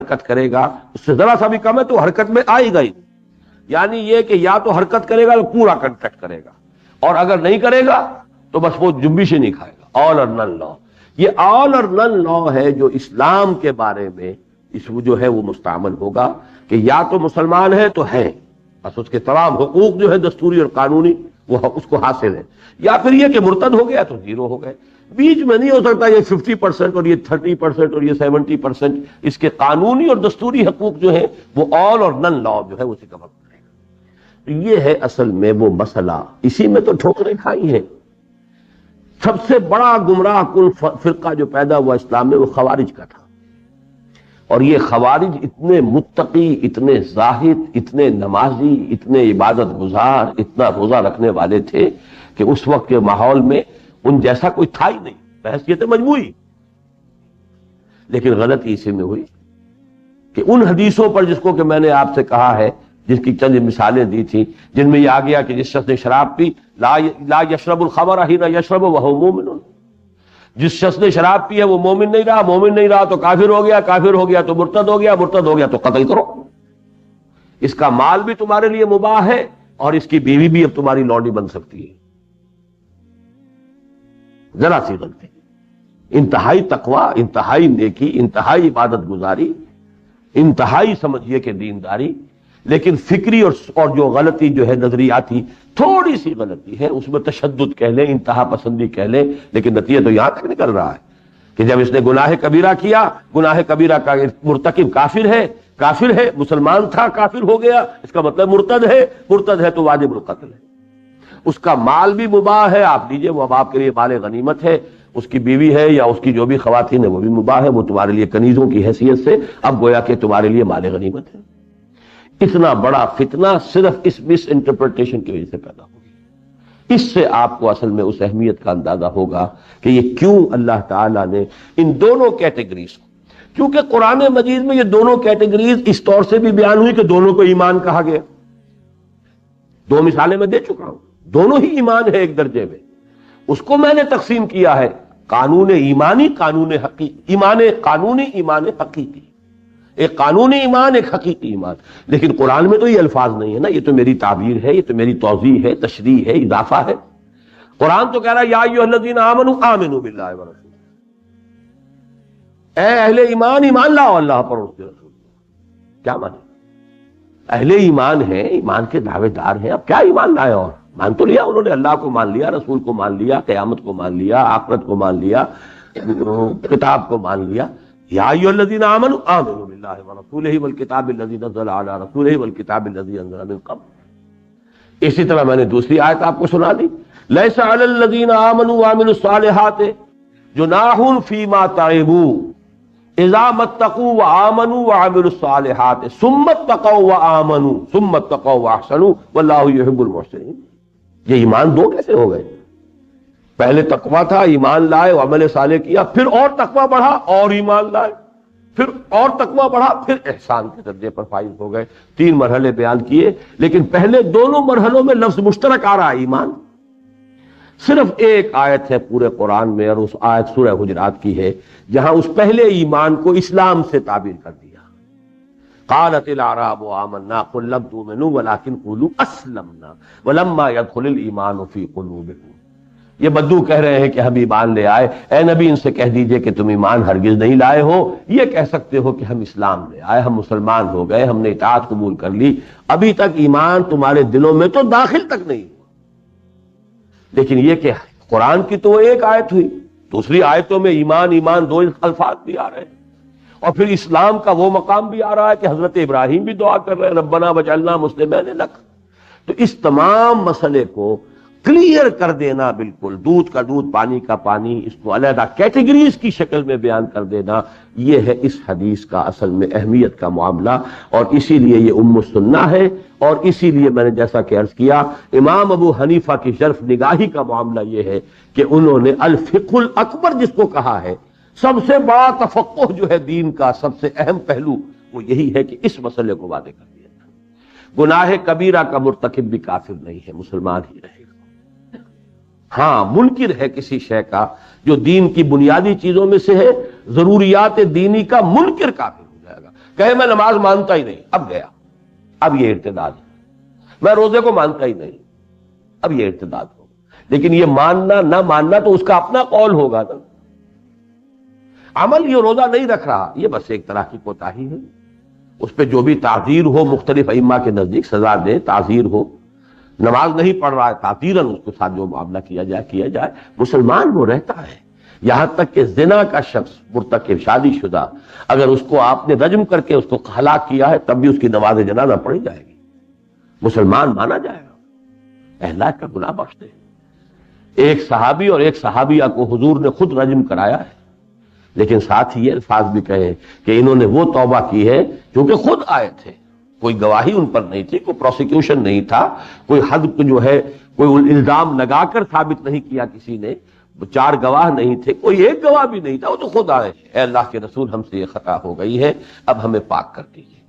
حرکت کرے گا اس سے ذرا سا بھی کم ہے تو حرکت میں آئے گا ہی، یعنی یہ کہ یا تو حرکت کرے گا تو پورا کنٹریکٹ کرے گا، اور اگر نہیں کرے گا تو بس وہ جنبش ہی نہیں کھائے گا۔ آل اور نن لا، یہ آل اور نن لا ہے جو اسلام کے بارے میں اس جو ہے وہ مستعمل ہوگا کہ یا تو مسلمان ہے تو ہے، بس اس کے تمام حقوق جو ہے دستوری اور قانونی وہ اس کو حاصل ہے، یا پھر یہ کہ مرتد ہو گیا تو زیرو ہو گئے۔ بیچ میں نہیں ہو سکتا یہ 50% اور یہ 30% اور یہ 70%، اس کے قانونی اور دستوری حقوق جو ہیں وہ آل اور نن لا جو ہے اسی کا مطلب ہے۔ یہ ہے اصل میں وہ مسئلہ، اسی میں تو ٹھوکریں کھائی ہیں۔ سب سے بڑا گمراہ کن فرقہ جو پیدا ہوا اسلام میں وہ خوارج کا تھا، اور یہ خوارج اتنے متقی، اتنے زاہد، اتنے نمازی، اتنے عبادت گزار، اتنا روزہ رکھنے والے تھے کہ اس وقت کے ماحول میں ان جیسا کوئی تھا ہی نہیں بحیثیت مجموعی۔ لیکن غلطی اسی میں ہوئی کہ ان حدیثوں پر جس کو کہ میں نے آپ سے کہا ہے، جس کی چند مثالیں دی تھیں، جن میں یہ آ گیا کہ جس شخص نے شراب پی لا یشرب الخمر حین یشرب وہو مومن، جس شخص نے شراب پی ہے وہ مومن نہیں رہا، مومن نہیں رہا تو کافر ہو گیا، کافر ہو گیا تو مرتد ہو گیا، مرتد ہو گیا تو قتل کرو۔ اس کا مال بھی تمہارے لیے مباح ہے اور اس کی بیوی بھی اب تمہاری لونڈی بن سکتی ہے۔ ذرا سی غلطی، انتہائی تقوی، انتہائی نیکی، انتہائی عبادت گزاری، انتہائی سمجھیے کہ دینداری، لیکن فکری اور جو غلطی جو ہے نظریاتی تھوڑی سی غلطی ہے، اس میں تشدد کہہ لیں، انتہا پسندی کہہ لیں، لیکن نتیجہ تو یہاں تک نکل رہا ہے کہ جب اس نے گناہ کبیرہ کیا، گناہ کبیرہ کا مرتکب کافر ہے، کافر ہے، مسلمان تھا کافر ہو گیا، اس کا مطلب مرتد ہے، مرتد ہے تو واجب القتل ہے۔ اس کا مال بھی مباح ہے، آپ دیجئے، وہ اب آپ کے لیے مال غنیمت ہے، اس کی بیوی ہے یا اس کی جو بھی خواتین ہے وہ بھی مباح ہے، وہ تمہارے لیے کنیزوں کی حیثیت سے اب گویا کہ تمہارے لیے مال غنیمت ہے۔ اتنا بڑا فتنہ صرف اس مس انٹرپریٹیشن کی وجہ سے پیدا ہوگی۔ اس سے آپ کو اصل میں اس اہمیت کا اندازہ ہوگا کہ یہ کیوں اللہ تعالیٰ نے ان دونوں کیٹیگریز کو، کیونکہ قرآن مجید میں یہ دونوں کیٹیگریز اس طور سے بھی بیان ہوئی کہ دونوں کو ایمان کہا گیا۔ دو مثالیں میں دے چکا ہوں، دونوں ہی ایمان ہے ایک درجے میں، اس کو میں نے تقسیم کیا ہے قانون ایمانی، قانون حقیقی، ایمان قانونی، ایمان حقیقی، ایک قانونی ایمان، ایک حقیقی ایمان۔ لیکن قرآن میں تو یہ الفاظ نہیں ہے نا، یہ تو میری تعبیر ہے، یہ تو میری توضیح ہے، تشریح ہے، اضافہ ہے۔ قرآن تو کہہ رہا ہے یا ایھا الذین آمنوا آمنوا باللہ ورسولہ، اے اہل ایمان، ایمان لاؤ اللہ پر اور اس کے رسول۔ کیا مانے؟ اہل ایمان ہیں، ایمان کے دعوے دار ہیں، اب کیا ایمان لائے؟ اور مان تو لیا انہوں نے، اللہ کو مان لیا، رسول کو مان لیا، قیامت کو مان لیا، آخرت کو مان لیا، کتاب کو مان لیا۔ یا ایھا الذین آمنوا آمنوا باللہ ورسولہ والکتاب الذی نزل علی رسولہ والکتاب الذی انزل من قبل۔ اسی طرح میں نے دوسری آیت آپ کو سنا دی، لیس علی الذین آمنوا وعملوا الصالحات جناح فیما تعبوا اذا ما اتقوا وآمنوا وعملوا الصالحات ثم اتقوا وآمنوا ثم اتقوا واحسنوا واللہ یحب المحسنین۔ یہ ایمان دو کیسے ہو گئے؟ پہلے تقویٰ تھا، ایمان لائے، عمل صالح کیا، پھر اور تقویٰ بڑھا اور ایمان لائے، پھر اور تقویٰ بڑھا، پھر احسان کے درجے پر فائز ہو گئے۔ تین مرحلے بیان کیے، لیکن پہلے دونوں مرحلوں میں لفظ مشترک آ رہا ہے ایمان۔ صرف ایک آیت ہے پورے قرآن میں، اور اس آیت سورہ حجرات کی ہے، جہاں اس پہلے ایمان کو اسلام سے تعبیر کر دیا۔ قالت الاعراب آمنا قل لم تؤمنوا ولكن قولوا اسلمنا ولما يدخل الايمان في قلوبكم۔ یہ بدو کہہ رہے ہیں کہ ہم ایمان لے آئے، اے نبی ان سے کہہ دیجئے کہ تم ایمان ہرگز نہیں لائے ہو، یہ کہہ سکتے ہو کہ ہم اسلام لے آئے، ہم مسلمان ہو گئے، ہم نے اطاعت قبول کر لی، ابھی تک ایمان تمہارے دلوں میں تو داخل تک نہیں ہوا۔ لیکن یہ کہ قرآن کی تو ایک آیت ہوئی، دوسری آیتوں میں ایمان ایمان دو الفاظ بھی آ رہے ہیں، اور پھر اسلام کا وہ مقام بھی آ رہا ہے کہ حضرت ابراہیم بھی دعا کر رہے ہیں ربنا وجعلنا مسلمین لک۔ تو اس تمام مسئلے کو کلیئر کر دینا، بالکل دودھ کا دودھ پانی کا پانی، اس کو علیحدہ کیٹیگریز کی شکل میں بیان کر دینا، یہ ہے اس حدیث کا اصل میں اہمیت کا معاملہ، اور اسی لیے یہ ام السنہ ہے، اور اسی لیے میں نے جیسا کہ عرض کیا امام ابو حنیفہ کی شرف نگاہی کا معاملہ یہ ہے کہ انہوں نے الفقہ الاکبر جس کو کہا ہے، سب سے بڑا تفقہ جو ہے دین کا، سب سے اہم پہلو وہ یہی ہے کہ اس مسئلے کو واضح کر دیا جائے۔ گناہ کبیرہ کا مرتکب بھی کافر نہیں ہے، مسلمان ہی رہے گا۔ ہاں منکر ہے کسی شے کا جو دین کی بنیادی چیزوں میں سے ہے، ضروریات دینی کا، منکر کافر ہو جائے گا۔ کہے میں نماز مانتا ہی نہیں، اب گیا، اب یہ ارتداد ہے. میں روزے کو مانتا ہی نہیں، اب یہ ارتداد ہوگا. لیکن یہ ماننا نہ ماننا تو اس کا اپنا قول ہوگا نا. عمل یہ روزہ نہیں رکھ رہا، یہ بس ایک طرح کی کوتاہی ہے. اس پہ جو بھی تعزیر ہو، مختلف ائمہ کے نزدیک سزا دے، تعزیر ہو. نماز نہیں پڑھ رہا ہے، تعزیراً اس کے ساتھ جو معاملہ کیا جائے. مسلمان وہ رہتا ہے. یہاں تک کہ زنا کا شخص مرتکب، شادی شدہ، اگر اس کو آپ نے رجم کر کے اس کو ہلاک کیا ہے تب بھی اس کی نماز جنازہ پڑھی جائے گی، مسلمان مانا جائے گا. اے اللہ کا گناہ بخش دے. ایک صحابی اور ایک صحابیہ کو حضور نے خود رجم کرایا ہے، لیکن ساتھ ہی یہ الفاظ بھی کہے کہ انہوں نے وہ توبہ کی ہے کیونکہ خود آئے تھے. کوئی گواہی ان پر نہیں تھی، کوئی پروسیکیوشن نہیں تھا، کوئی حد جو ہے کوئی الزام لگا کر ثابت نہیں کیا کسی نے، 4 گواہ نہیں تھے، کوئی ایک گواہ بھی نہیں تھا، وہ تو خود آئے. اے اللہ کے رسول، ہم سے یہ خطا ہو گئی ہے، اب ہمیں پاک کر دیجیے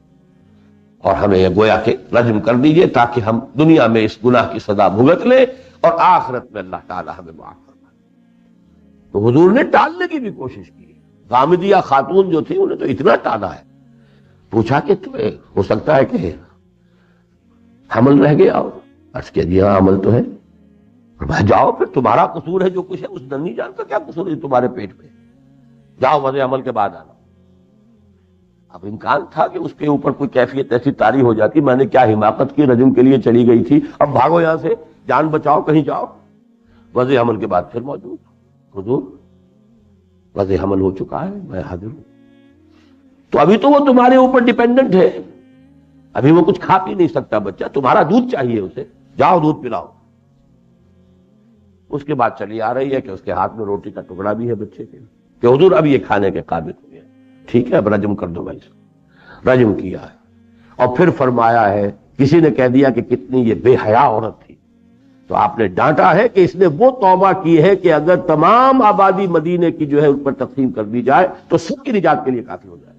اور ہمیں یہ گویا کہ رجم کر دیجیے تاکہ ہم دنیا میں اس گناہ کی سزا بھگت لیں اور آخرت میں اللہ تعالی ہمیں معاف فرمائے. تو حضور نے ٹالنے کی بھی کوشش کی. غامدیہ خاتون جو تھی انہیں تو اتنا ٹالا ہے. پوچھا کہ تمہیں ہو سکتا ہے کہ حمل رہ گیا ہو؟ عرض کیا جی ہاں حمل تو ہے. جاؤ پھر، تمہارا قصور ہے جو کچھ ہے، اس ننھی جان کا کیا قصور ہے تمہارے پیٹ میں؟ جاؤ وضع عمل کے بعد آنا. اب امکان تھا کہ اس کے اوپر کوئی کیفیت ایسی طاری ہو جاتی، میں نے کیا حماقت کی، رجم کے لیے چلی گئی تھی، اب بھاگو یہاں سے، جان بچاؤ، کہیں جاؤ. وضع عمل کے بعد پھر موجود، حضور وضع حمل ہو چکا ہے، میں حاضر ہوں. تو ابھی تو وہ تمہارے اوپر ڈیپینڈنٹ ہے، ابھی وہ کچھ کھا پی نہیں سکتا بچہ، تمہارا دودھ چاہیے اسے، جاؤ دودھ پلاؤ. اس کے بعد چلی آ رہی ہے کہ اس کے ہاتھ میں روٹی کا ٹکڑا بھی ہے بچے کے، کہ حضور اب یہ کھانے کے قابل ہو گیا، ٹھیک ہے اب رجم کر دو بھائی. رجم کیا ہے اور پھر فرمایا ہے، کسی نے کہہ دیا کہ کتنی یہ بے حیا عورت تھی، تو آپ نے ڈانٹا ہے کہ اس نے وہ توبہ کی ہے کہ اگر تمام آبادی مدینے کی جو ہے ان پر تقسیم کر دی جائے تو سب کی نجات کے لیے کافی ہو جائے.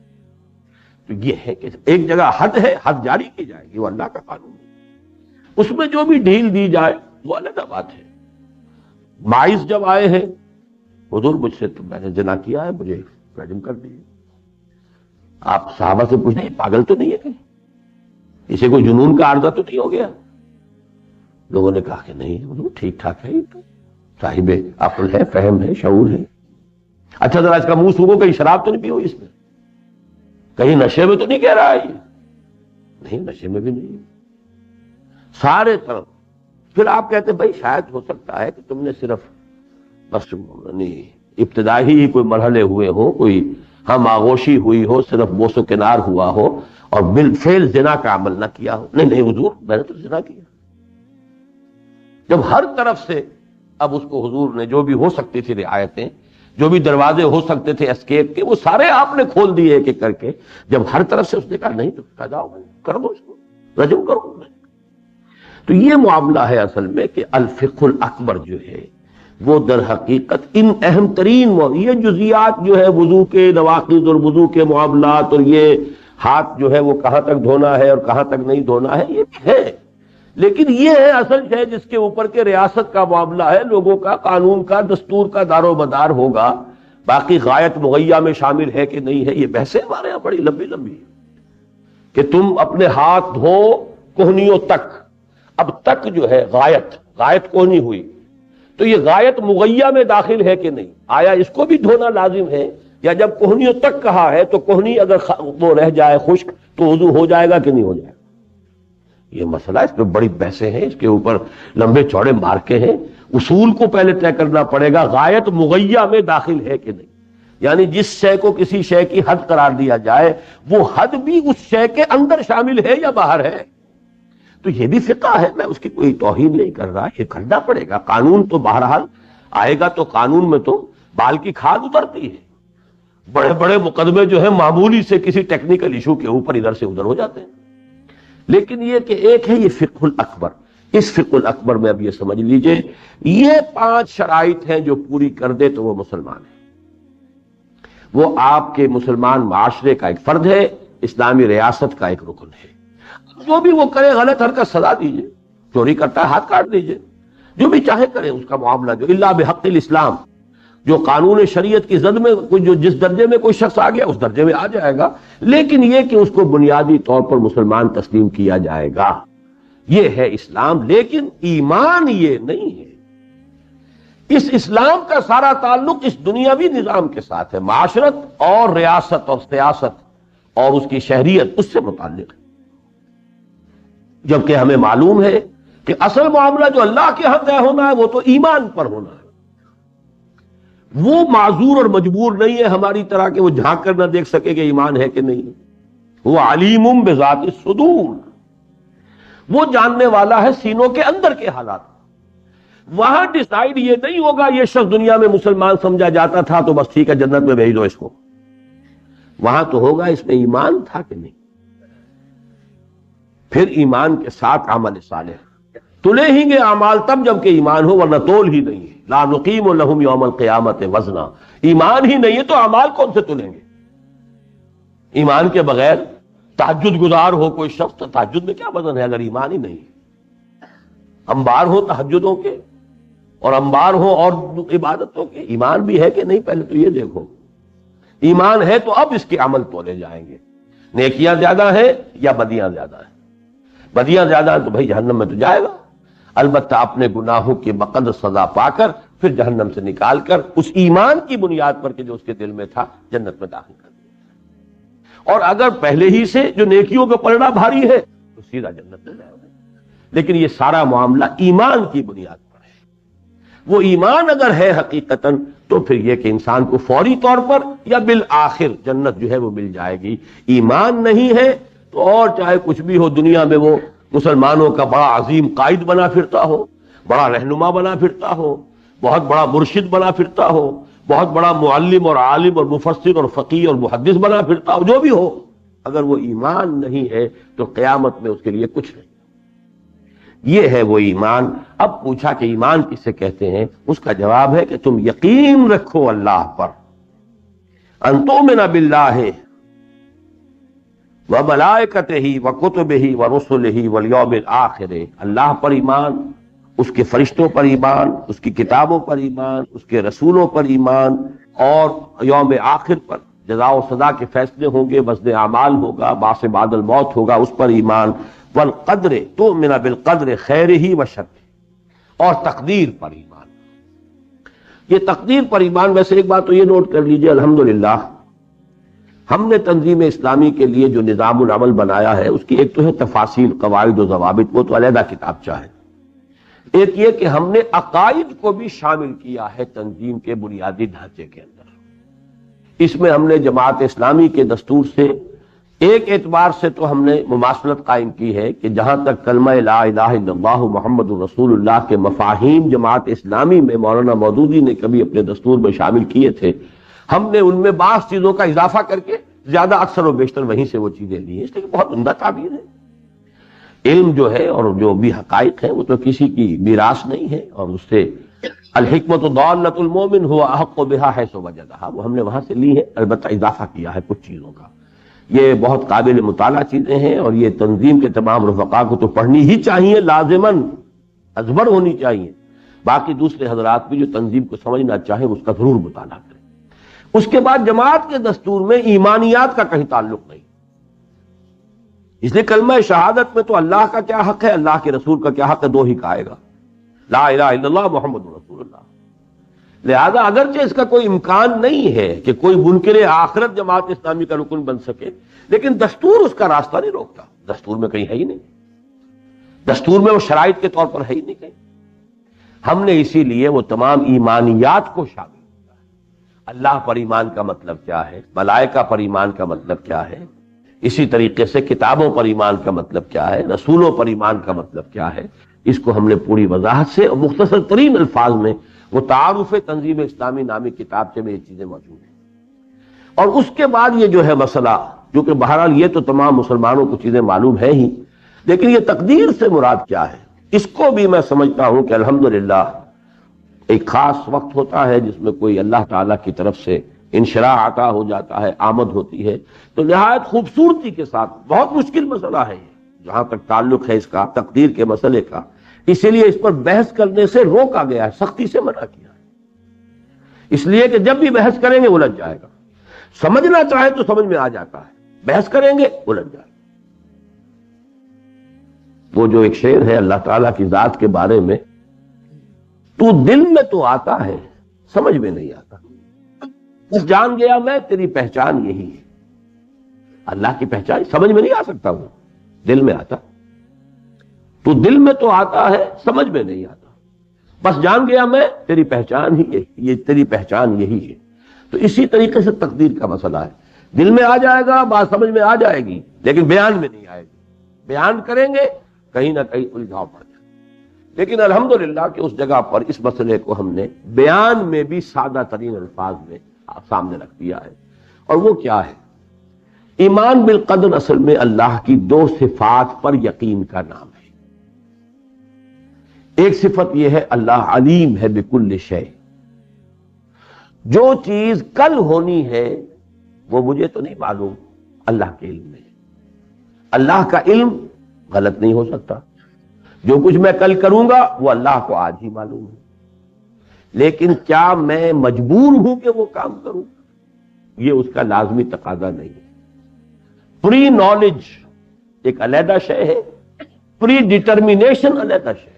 تو یہ ہے کہ ایک جگہ حد ہے، حد جاری کی جائے گی، وہ اللہ کا قانون ہے. اس میں جو بھی ڈھیل دی جائے وہ الگ بات ہے. باعث جب آئے ہیں، حضور مجھ سے تو میں نے زنا کیا ہے، مجھے رجم کر دیجیے. آپ صحابہ سے پوچھیں یہ پاگل تو نہیں ہے کہ اسے کوئی جنون کا عارضہ تو نہیں ہو گیا؟ لوگوں نے کہا کہ نہیں حضور ٹھیک ٹھاک ہے، یہ تو صاحب عقل ہے، فہم ہے، شعور ہے. اچھا ذرا اس کا منہ سوکھو، کہیں شراب تو نہیں پی ہوئی اس میں، کہیں نشے میں تو نہیں کہہ رہا ہے یہ؟ نہیں نشے میں بھی نہیں، سارے طرف. پھر آپ کہتے ہیں بھائی شاید ہو سکتا ہے کہ تم نے صرف بس ابتدائی ہی کوئی مرحلے ہوئے ہو، کوئی ہم آغوشی ہوئی ہو، صرف بوس و کنار ہوا ہو اور بالفعل زنا کا عمل نہ کیا ہو. نہیں حضور میں نے تو زنا کیا. جب ہر طرف سے اب اس کو حضور نے جو بھی ہو سکتی تھی رعایتیں، جو بھی دروازے ہو سکتے تھے اسکیپ کے، وہ سارے آپ نے کھول دیے ایک ایک کر کے. جب ہر طرف سے اس نے کہا نہیں تو کہا جاؤ کر دو اس کو، رجم کرو. تو یہ معاملہ ہے اصل میں کہ الفقہ الاکبر جو ہے وہ در حقیقت ان اہم ترین یہ جزیات جو ہے وضو کے نواقض اور وضو کے معاملات اور یہ ہاتھ جو ہے وہ کہاں تک دھونا ہے اور کہاں تک نہیں دھونا ہے یہ بھی ہے، لیکن یہ ہے اصل ہے جس کے اوپر کے ریاست کا معاملہ ہے، لوگوں کا، قانون کا، دستور کا دار و مدار ہوگا. باقی غایت مغیہ میں شامل ہے کہ نہیں ہے یہ بحثیں ہمارے یہاں بڑی لمبی لمبی کہ تم اپنے ہاتھ دھو کوہنیوں تک. اب تک جو ہے غایت کوہنی ہوئی تو یہ غایت مغیہ میں داخل ہے کہ نہیں؟ آیا اس کو بھی دھونا لازم ہے؟ یا جب کوہنیوں تک کہا ہے تو کوہنی اگر وہ رہ جائے خشک تو وضو ہو جائے گا کہ نہیں ہو جائے گا؟ یہ مسئلہ، اس پہ بڑی بحثیں ہیں، اس کے اوپر لمبے چوڑے مارکے ہیں. اصول کو پہلے طے کرنا پڑے گا غایت مغیہ میں داخل ہے کہ نہیں، یعنی جس شے کو کسی شے کی حد قرار دیا جائے وہ حد بھی اس شے کے اندر شامل ہے یا باہر ہے. تو یہ بھی فقہ ہے، میں اس کی کوئی توہین نہیں کر رہا، یہ کرنا پڑے گا. قانون تو بہرحال آئے گا، تو قانون میں تو بال کی کھاد اترتی ہے. بڑے بڑے مقدمے جو ہیں معمولی سے کسی ٹیکنیکل ایشو کے اوپر ادھر سے ادھر ہو جاتے ہیں. لیکن یہ کہ ایک ہے یہ فقہ الاکبر، اس فقہ الاکبر میں اب یہ سمجھ لیجئے یہ 5 شرائط ہیں جو پوری کر دے تو وہ مسلمان ہے، وہ آپ کے مسلمان معاشرے کا ایک فرد ہے، اسلامی ریاست کا ایک رکن ہے. جو بھی وہ کرے غلط حرکت سزا دیجئے، چوری کرتا ہے ہاتھ کاٹ دیجئے، جو بھی چاہے کرے اس کا معاملہ جو الا بحق الاسلام، جو قانون شریعت کی زد میں جو جس درجے میں کوئی شخص آ گیا اس درجے میں آ جائے گا، لیکن یہ کہ اس کو بنیادی طور پر مسلمان تسلیم کیا جائے گا، یہ ہے اسلام۔ لیکن ایمان یہ نہیں ہے۔ اس اسلام کا سارا تعلق اس دنیاوی نظام کے ساتھ ہے، معاشرت اور ریاست اور سیاست اور اس کی شہریت اس سے متعلق ہے، جبکہ ہمیں معلوم ہے کہ اصل معاملہ جو اللہ کے ہاں طے ہونا ہے وہ تو ایمان پر ہونا ہے۔ وہ معذور اور مجبور نہیں ہے ہماری طرح کہ وہ جھانک کر نہ دیکھ سکے کہ ایمان ہے کہ نہیں، وہ علیم بذات الصدور، وہ جاننے والا ہے سینوں کے اندر کے حالات۔ وہاں ڈیسائیڈ یہ نہیں ہوگا یہ شخص دنیا میں مسلمان سمجھا جاتا تھا تو بس ٹھیک ہے جنت میں بھیج دو اس کو، وہاں تو ہوگا اس میں ایمان تھا کہ نہیں، پھر ایمان کے ساتھ عمل صالح تلے ہی گے اعمال تب جب کہ ایمان ہو، ورنہ تول ہی نہیں ہے۔ لا نقیم لہم یوم القیامت وزنا، ایمان ہی نہیں ہے تو اعمال کون سے تلیں گے؟ ایمان کے بغیر تہجد گزار ہو کوئی شخص تو تہجد میں کیا وزن ہے اگر ایمان ہی نہیں ہے؟ انبار ہو تہجدوں کے اور انبار ہو اور عبادتوں کے، ایمان بھی ہے کہ نہیں پہلے تو یہ دیکھو۔ ایمان ہے تو اب اس کے عمل تولے جائیں گے، نیکیاں زیادہ ہیں یا بدیاں زیادہ ہیں؟ بدیاں زیادہ ہیں تو بھائی جہنم میں تو جائے گا، البتہ اپنے گناہوں کی بقدر سزا پا کر پھر جہنم سے نکال کر اس ایمان کی بنیاد پر کہ جو اس کے دل میں تھا جنت میں داخل کر دیا۔ اور اگر پہلے ہی سے جو نیکیوں کا پلڑا بھاری ہے تو سیدھا جنت میں جائے گا۔ لیکن یہ سارا معاملہ ایمان کی بنیاد پر ہے۔ وہ ایمان اگر ہے حقیقتاً تو پھر یہ کہ انسان کو فوری طور پر یا بالآخر جنت جو ہے وہ مل جائے گی۔ ایمان نہیں ہے تو اور چاہے کچھ بھی ہو، دنیا میں وہ مسلمانوں کا بڑا عظیم قائد بنا پھرتا ہو، بڑا رہنما بنا پھرتا ہو، بہت بڑا مرشد بنا پھرتا ہو، بہت بڑا معلم اور عالم اور مفسر اور فقیہ اور محدث بنا پھرتا ہو، جو بھی ہو، اگر وہ ایمان نہیں ہے تو قیامت میں اس کے لیے کچھ نہیں۔ یہ ہے وہ ایمان۔ اب پوچھا کہ ایمان کسے کہتے ہیں؟ اس کا جواب ہے کہ تم یقین رکھو اللہ پر، ان تؤمن باللہ وملائکتہ وکتبہ ورسلہ والیوم الآخر، اللہ پر ایمان، اس کے فرشتوں پر ایمان، اس کی کتابوں پر ایمان، اس کے رسولوں پر ایمان، اور یوم آخر پر جزا و سزا کے فیصلے ہوں گے، وزن اعمال ہوگا، بعث بعد الموت ہوگا، اس پر ایمان، والقدر تؤمن بالقدر خیرہ وشرہ، اور تقدیر پر ایمان۔ یہ تقدیر پر ایمان، ویسے ایک بات تو یہ نوٹ کر لیجئے، الحمدللہ ہم نے تنظیم اسلامی کے لیے جو نظام العمل بنایا ہے اس کی ایک تو ہے تفاصیل، قواعد و ضوابط، وہ تو علیحدہ کتابچہ ہے۔ ایک یہ کہ ہم نے عقائد کو بھی شامل کیا ہے تنظیم کے بنیادی ڈھانچے کے اندر۔ اس میں ہم نے جماعت اسلامی کے دستور سے ایک اعتبار سے تو ہم نے مماثلت قائم کی ہے کہ جہاں تک کلمہ لا الہ الا اللہ محمد رسول اللہ کے مفاہیم جماعت اسلامی میں مولانا مودودی نے کبھی اپنے دستور میں شامل کیے تھے، ہم نے ان میں بعض چیزوں کا اضافہ کر کے زیادہ اکثر و بیشتر وہیں سے وہ چیزیں لی ہیں، اس لیے بہت عمدہ تعبیر ہے۔ علم جو ہے اور جو بھی حقائق ہیں وہ تو کسی کی میراث نہیں ہے، اور اس سے الحکمت ضالۃ المومن هو احق بها حيث وجدها، وہ ہم نے وہاں سے لی ہے، البتہ اضافہ کیا ہے کچھ چیزوں کا۔ یہ بہت قابل مطالعہ چیزیں ہیں، اور یہ تنظیم کے تمام رفقا کو تو پڑھنی ہی چاہیے، لازماً ازبر ہونی چاہیے۔ باقی دوسرے حضرات بھی جو تنظیم کو سمجھنا چاہیں اس کا ضرور مطالعہ کریں۔ اس کے بعد جماعت کے دستور میں ایمانیات کا کہیں تعلق نہیں، اس لیے کلمہ شہادت میں تو اللہ کا کیا حق ہے، اللہ کے رسول کا کیا حق ہے، دو ہی کہے گا، لا الہ الا اللہ محمد رسول اللہ۔ لہذا اگرچہ اس کا کوئی امکان نہیں ہے کہ کوئی منکر آخرت جماعت اسلامی کا رکن بن سکے، لیکن دستور اس کا راستہ نہیں روکتا، دستور میں کہیں ہے ہی نہیں، دستور میں وہ شرائط کے طور پر ہے ہی نہیں کہیں۔ ہم نے اسی لیے وہ تمام ایمانیات کو شامل کیا ہے۔ اللہ پر ایمان کا مطلب کیا ہے، ملائکہ پر ایمان کا مطلب کیا ہے، اسی طریقے سے کتابوں پر ایمان کا مطلب کیا ہے، رسولوں پر ایمان کا مطلب کیا ہے، اس کو ہم نے پوری وضاحت سے اور مختصر ترین الفاظ میں وہ تعارف تنظیم اسلامی نامی کتابچے میں یہ چیزیں موجود ہیں۔ اور اس کے بعد یہ جو ہے مسئلہ، جو کہ بہرحال یہ تو تمام مسلمانوں کو چیزیں معلوم ہے ہی، لیکن یہ تقدیر سے مراد کیا ہے، اس کو بھی میں سمجھتا ہوں کہ الحمدللہ ایک خاص وقت ہوتا ہے جس میں کوئی اللہ تعالیٰ کی طرف سے انشراح عطا ہو جاتا ہے، آمد ہوتی ہے، تو نہایت خوبصورتی کے ساتھ، بہت مشکل مسئلہ ہے یہ جہاں تک تعلق ہے اس کا تقدیر کے مسئلے کا، اسی لیے اس پر بحث کرنے سے روکا گیا ہے، سختی سے منع کیا ہے۔ اس لیے کہ جب بھی بحث کریں گے الجھ جائے گا، سمجھنا چاہے تو سمجھ میں آ جاتا ہے، بحث کریں گے الجھ جائے گا۔ وہ جو ایک شعر ہے اللہ تعالیٰ کی ذات کے بارے میں، تو دل میں تو آتا ہے سمجھ میں نہیں آتا، بس جان گیا میں تیری پہچان یہی ہے۔ اللہ کی پہچان سمجھ میں نہیں آ سکتا، وہ دل میں آتا، تو دل میں تو آتا ہے سمجھ میں نہیں آتا، بس جان گیا میں تیری پہچان ہی یہی، یہ تیری پہچان یہی ہے۔ تو اسی طریقے سے تقدیر کا مسئلہ ہے، دل میں آ جائے گا، بات سمجھ میں آ جائے گی، لیکن بیان میں نہیں آئے گی، بیان کریں گے کہیں نہ کہیں الجھاؤ پڑ جائے۔ لیکن الحمدللہ کہ اس جگہ پر اس مسئلے کو ہم نے بیان میں بھی سادہ ترین الفاظ میں سامنے رکھ دیا ہے، اور وہ کیا ہے؟ ایمان بالقدر اصل میں اللہ کی دو صفات پر یقین کا نام ہے۔ ایک صفت یہ ہے اللہ علیم ہے بکل شیء، جو چیز کل ہونی ہے وہ مجھے تو نہیں معلوم، اللہ کے علم میں۔ اللہ کا علم غلط نہیں ہو سکتا، جو کچھ میں کل کروں گا وہ اللہ کو آج ہی معلوم ہے، لیکن کیا میں مجبور ہوں کہ وہ کام کروں؟ یہ اس کا لازمی تقاضا نہیں ہے۔ پری نالج ایک علیحدہ شے ہے، پری ڈٹرمینیشن علیحدہ شے ہے۔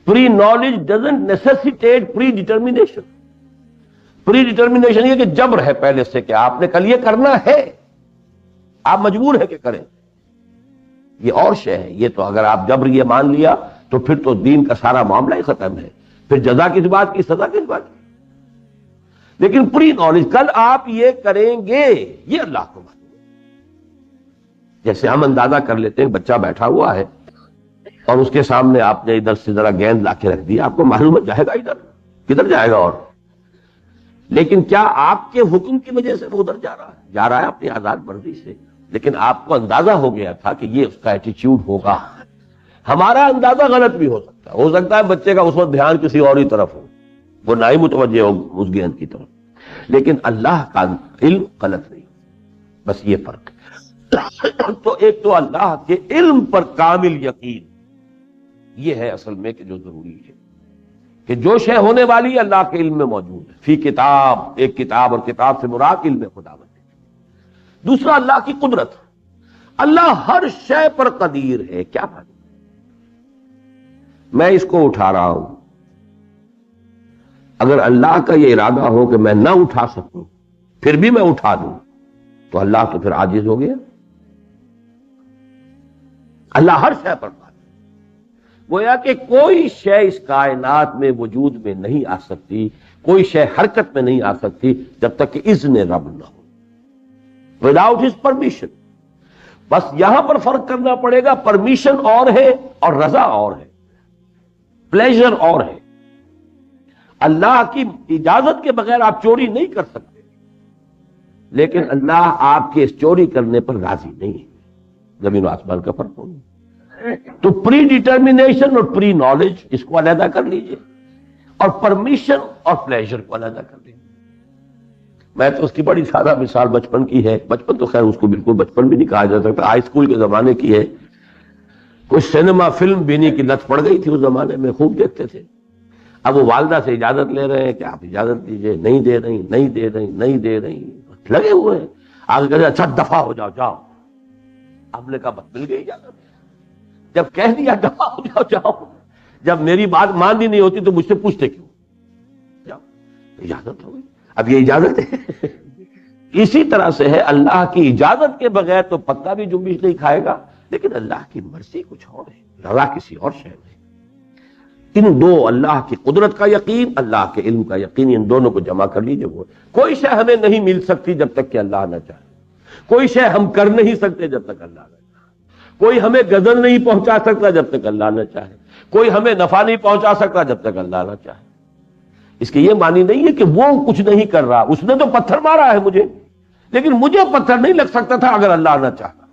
Preknowledge doesn't necessitate predetermination. Predetermination یہ کہ جبر ہے پہلے سے کہ آپ نے کل یہ کرنا ہے، آپ مجبور ہے کہ کریں، یہ اور شے ہے۔ یہ تو اگر آپ جبر یہ مان لیا تو پھر تو دین کا سارا معاملہ ہی ختم ہے، پھر جزا کس بات کی، سزا کس بات کی۔ لیکن پری نالج کل آپ یہ کریں گے یہ اللہ کو معلوم ہے۔ جیسے ہم اندازہ کر لیتے ہیں بچہ بیٹھا ہوا ہے اور اس کے سامنے آپ نے ادھر سے ذرا گیند لا کے رکھ دی، آپ کو معلوم ہے جائے گا ادھر، کدھر جائے گا، اور لیکن کیا آپ کے حکم کی وجہ سے وہ ادھر جا رہا ہے اپنی آزاد مرضی سے، لیکن آپ کو اندازہ ہو گیا تھا کہ یہ اس کا ایٹیچیوڈ ہوگا۔ ہمارا اندازہ غلط بھی ہو سکتا ہے بچے کا اس وقت دھیان کسی اور ہی طرف ہو، وہ نہ ہی متوجہ ہو اس گیند کی طرف، لیکن اللہ کا علم غلط نہیں، بس یہ فرق ہے۔ تو ایک تو اللہ کے علم پر کامل یقین، یہ ہے اصل میں کہ جو ضروری ہے کہ جو شے ہونے والی اللہ کے علم میں موجود ہے، فی کتاب، ایک کتاب، اور کتاب سے مراد علم خداوند ہے۔ دوسرا اللہ کی قدرت، اللہ ہر شے پر قدیر ہے۔ کیا بات، میں اس کو اٹھا رہا ہوں، اگر اللہ کا یہ ارادہ ہو کہ میں نہ اٹھا سکوں پھر بھی میں اٹھا دوں تو اللہ تو پھر عاجز ہو گیا۔ اللہ ہر شے پر قادر، گویا کہ کوئی شے اس کائنات میں وجود میں نہیں آ سکتی، کوئی شے حرکت میں نہیں آ سکتی جب تک کہ اذن رب نہ ہو، وداؤٹ ہز پرمیشن۔ بس یہاں پر فرق کرنا پڑے گا، پرمیشن اور ہے اور رضا اور ہے، پلیجر اور ہے۔ اللہ کی اجازت کے بغیر آپ چوری نہیں کر سکتے، لیکن اللہ آپ کے اس چوری کرنے پر راضی نہیں ہے۔ زمین و آسمان کا فرق ہوگا۔ تو پری ڈیٹرمینیشن اور پری نالج اس کو علیحدہ کر لیجئے، اور پرمیشن اور پلیجر کو علیحدہ کر لیجئے۔ میں تو اس کی بڑی سادہ مثال بچپن کی ہے، بچپن تو خیر اس کو بالکل بچپن بھی نہیں کہا جا سکتا، ہائی اسکول کے زمانے کی ہے۔ کچھ سینما فلم بینی کی لت پڑ گئی تھی اس زمانے میں، خوب دیکھتے تھے۔ اب وہ والدہ سے اجازت لے رہے ہیں کہ آپ اجازت دیجئے، نہیں دے رہی، نہیں دے رہی، نہیں دے رہی، لگے ہوئے ہیں۔ آگے کہتے اچھا دفع ہو جاؤ، جاؤ۔ ہم نے کہا بس مل گئی اجازت، جب کہہ دیا دفع ہو جاؤ جاؤ، جب میری بات ماننی نہیں ہوتی تو مجھ سے پوچھتے کیوں؟ جاؤ، اجازت ہو گئی، اب یہ اجازت ہے۔ اسی طرح سے ہے، اللہ کی اجازت کے بغیر تو پتا بھی جنبش نہیں کھائے گا، لیکن اللہ کی مرضی کچھ اور ہے، رضا کسی اور شے میں۔ ان دو، اللہ کی قدرت کا یقین، اللہ کے علم کا یقین، ان دونوں کو جمع کر لیجئے۔ وہ کوئی شے ہمیں نہیں مل سکتی جب تک کہ اللہ نہ چاہے، کوئی شے ہم کر نہیں سکتے جب تک اللہ نہ چاہے، کوئی ہمیں غضب نہیں پہنچا سکتا جب تک اللہ نہ چاہے، کوئی ہمیں نفع نہیں پہنچا سکتا جب تک اللہ نہ چاہے۔ اس کی یہ معنی نہیں ہے کہ وہ کچھ نہیں کر رہا، اس نے تو پتھر مارا ہے مجھے، لیکن مجھے پتھر نہیں لگ سکتا تھا اگر اللہ نہ چاہتا۔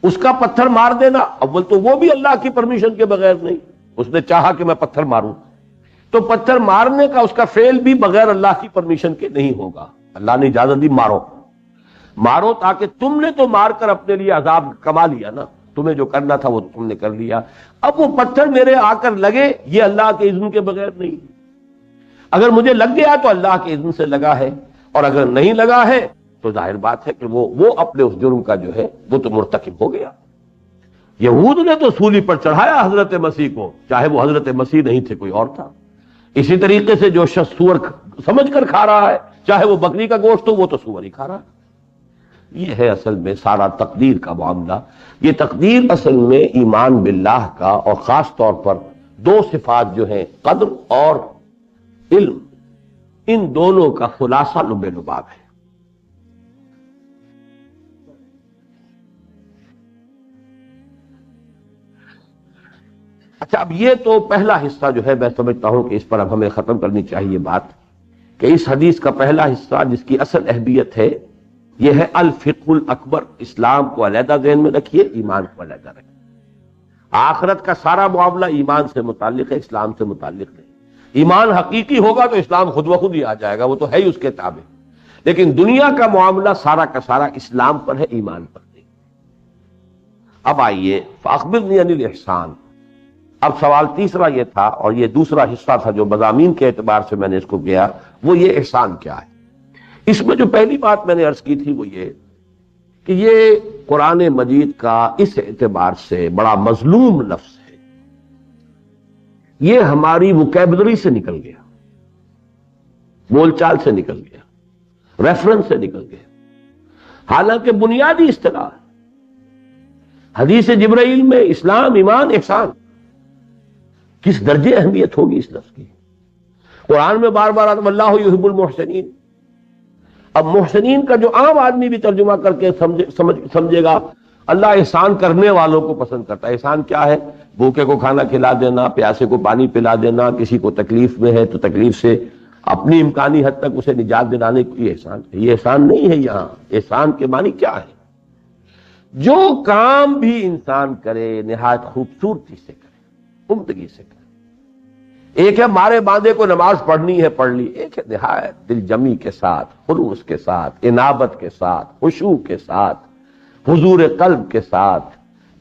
اس کا پتھر مار دینا، اول تو وہ بھی اللہ کی پرمیشن کے بغیر نہیں، اس نے چاہا کہ میں پتھر ماروں تو پتھر مارنے کا اس کا فعل بھی بغیر اللہ کی پرمیشن کے نہیں ہوگا۔ اللہ نے اجازت دی، مارو مارو، تاکہ تم نے تو مار کر اپنے لیے عذاب کما لیا نا، تمہیں جو کرنا تھا وہ تم نے کر لیا۔ اب وہ پتھر میرے آ کر لگے، یہ اللہ کے اذن کے بغیر نہیں۔ اگر مجھے لگ گیا تو اللہ کے اذن سے لگا ہے، اور اگر نہیں لگا ہے تو ظاہر بات ہے کہ وہ اپنے اس جرم کا جو ہے وہ تو مرتکب ہو گیا۔ یہود نے تو سولی پر چڑھایا حضرت مسیح کو، چاہے وہ حضرت مسیح نہیں تھے، کوئی اور تھا۔ اسی طریقے سے جو شخص سور سمجھ کر کھا رہا ہے، چاہے وہ بکری کا گوشت ہو، وہ تو سور ہی کھا رہا ہے۔ یہ ہے اصل میں سارا تقدیر کا معاملہ۔ یہ تقدیر اصل میں ایمان باللہ کا، اور خاص طور پر دو صفات جو ہیں قدر اور علم، ان دونوں کا خلاصہ لب لباب ہے۔ اچھا، اب یہ تو پہلا حصہ جو ہے میں سمجھتا ہوں کہ اس پر اب ہمیں ختم کرنی چاہیے بات، کہ اس حدیث کا پہلا حصہ جس کی اصل اہمیت ہے یہ ہے الفقہ الاکبر۔ اسلام کو علیحدہ ذہن میں رکھیے، ایمان کو علیحدہ رکھیے۔ آخرت کا سارا معاملہ ایمان سے متعلق ہے، اسلام سے متعلق نہیں۔ ایمان حقیقی ہوگا تو اسلام خود بخود ہی آ جائے گا، وہ تو ہے ہی اس کے تابع، لیکن دنیا کا معاملہ سارا کا سارا اسلام پر ہے، ایمان پر نہیں۔ اب آئیے فاخبرنی عن الاحسان۔ اب سوال تیسرا یہ تھا، اور یہ دوسرا حصہ تھا جو مضامین کے اعتبار سے میں نے اس کو کیا، وہ یہ احسان کیا ہے۔ اس میں جو پہلی بات میں نے عرض کی تھی وہ یہ کہ یہ قرآن مجید کا اس اعتبار سے بڑا مظلوم لفظ ہے، یہ ہماری وکیبلری سے نکل گیا، بول چال سے نکل گیا، ریفرنس سے نکل گیا، حالانکہ بنیادی اصطلاح ہے۔ حدیث جبرائیل میں اسلام، ایمان، احسان، کس درجے اہمیت ہوگی اس لفظ کی۔ قرآن میں بار بار آتا اللہ یحب المحسنین۔ اب محسنین کا جو عام آدمی بھی ترجمہ کر کے سمجھے گا، اللہ احسان کرنے والوں کو پسند کرتا ہے۔ احسان کیا ہے؟ بھوکے کو کھانا کھلا دینا، پیاسے کو پانی پلا دینا، کسی کو تکلیف میں ہے تو تکلیف سے اپنی امکانی حد تک اسے نجات دلانے کی احسان ہے۔ یہ احسان نہیں ہے یہاں۔ احسان کے معنی کیا ہے؟ جو کام بھی انسان کرے نہایت خوبصورتی سے کرے، عمدگی سے کرے۔ ایک ہے مارے باندھے کو نماز پڑھنی ہے پڑھ لی، ایک ہے نہایت دل جمی کے ساتھ، خلوص کے ساتھ، انابت کے ساتھ، خشوع کے ساتھ، حضور قلب کے ساتھ،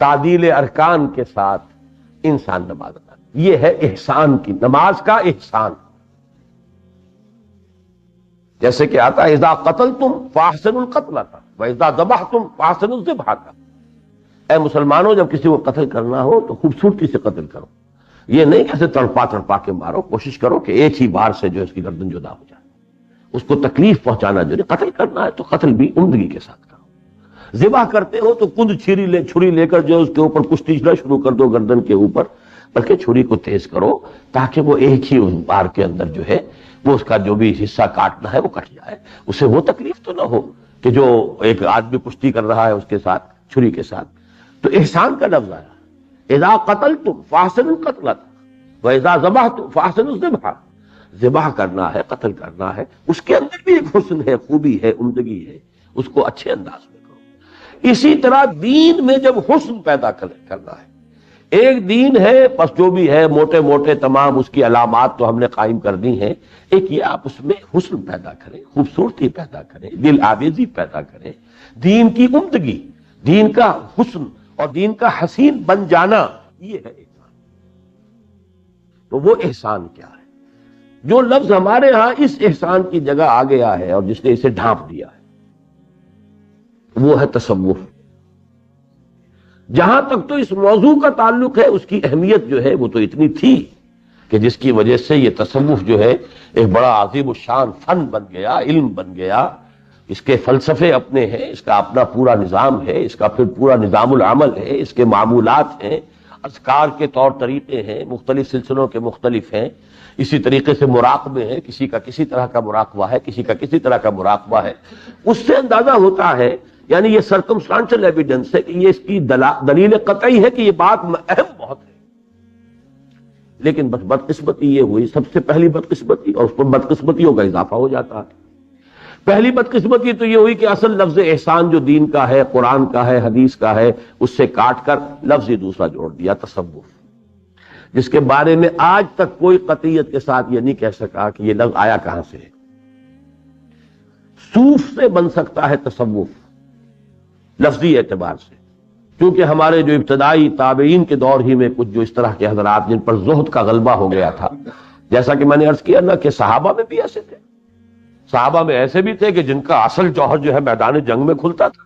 تعدیل ارکان کے ساتھ انسان نماز ادا کرے۔ یہ ہے احسان کی، نماز کا احسان۔ جیسے کہ آتا ہے اذا قتلتم فاحسنوا القتلۃ واذا ذبحتم فاحسنوا الذبحۃ۔ اے مسلمانوں، جب کسی کو قتل کرنا ہو تو خوبصورتی سے قتل کرو، یہ نہیں کہ تڑپا تڑپا کے مارو، کوشش کرو کہ ایک ہی بار سے جو اس کی گردن جدا ہو جائے، اس کو تکلیف پہنچانا جو ہے، قتل کرنا ہے تو قتل بھی عمدگی کے ساتھ کرو۔ ذبح کرتے ہو تو کند چھری لے کر جو اس کے اوپر کشتی شروع کر دو گردن کے اوپر، بلکہ چھری کو تیز کرو تاکہ وہ ایک ہی بار کے اندر جو ہے وہ اس کا جو بھی حصہ کاٹنا ہے وہ کٹ جائے، اسے وہ تکلیف تو نہ ہو کہ جو ایک آدمی کشتی کر رہا ہے اس کے ساتھ چھری کے ساتھ۔ تو احسان کا لفظ آیا، اذا قتلتم فاحسنوا القتلۃ واذا ذبحتم فاحسنوا الذبح۔ ذبح کرنا ہے، قتل کرنا ہے، اس کے اندر بھی ایک حسن ہے، خوبی ہے، عمدگی ہے، اس کو اچھے انداز میں کرو۔ اسی طرح دین میں جب حسن پیدا کرنا ہے، ایک دین ہے پس جو بھی ہے موٹے موٹے تمام اس کی علامات تو ہم نے قائم کر دی ہیں، ایک یہ آپ اس میں حسن پیدا کریں، خوبصورتی پیدا کریں، دل آویزی پیدا کریں، دین کی عمدگی، دین کا حسن اور دین کا حسین بن جانا، یہ ہے احسان۔ تو وہ احسان کیا ہے؟ جو لفظ ہمارے ہاں اس احسان کی جگہ آ گیا ہے اور جس نے اسے ڈھانپ دیا ہے، وہ ہے تصوف۔ جہاں تک تو اس موضوع کا تعلق ہے، اس کی اہمیت جو ہے وہ تو اتنی تھی کہ جس کی وجہ سے یہ تصوف جو ہے ایک بڑا عظیم الشان فن بن گیا، علم بن گیا۔ اس کے فلسفے اپنے ہیں، اس کا اپنا پورا نظام ہے، اس کا پھر پورا نظام العمل ہے، اس کے معمولات ہیں، اذکار کے طور طریقے ہیں، مختلف سلسلوں کے مختلف ہیں۔ اسی طریقے سے مراقبے ہیں، کسی کا کسی طرح کا مراقبہ ہے، کسی کا کسی طرح کا مراقبہ ہے۔ اس سے اندازہ ہوتا ہے، یعنی یہ سرکمسٹانشل ایویڈنس ہے کہ یہ اس کی دلیل قطعی ہے کہ یہ بات اہم بہت ہے۔ لیکن بس بدقسمتی یہ ہوئی، سب سے پہلی بدقسمتی، اور اس پر بدقسمتیوں کا اضافہ ہو جاتا ہے۔ پہلی بدقسمتی تو یہ ہوئی کہ اصل لفظ احسان جو دین کا ہے، قرآن کا ہے، حدیث کا ہے، اس سے کاٹ کر لفظ ہی دوسرا جوڑ دیا، تصوف، جس کے بارے میں آج تک کوئی قطعیت کے ساتھ یہ نہیں کہہ سکا کہ یہ لفظ آیا کہاں سے ہے۔ صوف سے بن سکتا ہے تصوف لفظی اعتبار سے، کیونکہ ہمارے جو ابتدائی تابعین کے دور ہی میں کچھ جو اس طرح کے حضرات جن پر زہد کا غلبہ ہو گیا تھا، جیسا کہ میں نے عرض کیا نا کہ صحابہ میں بھی ایسے تھے، صحابہ میں ایسے بھی تھے کہ جن کا اصل جوہر جو ہے میدان جنگ میں کھلتا تھا،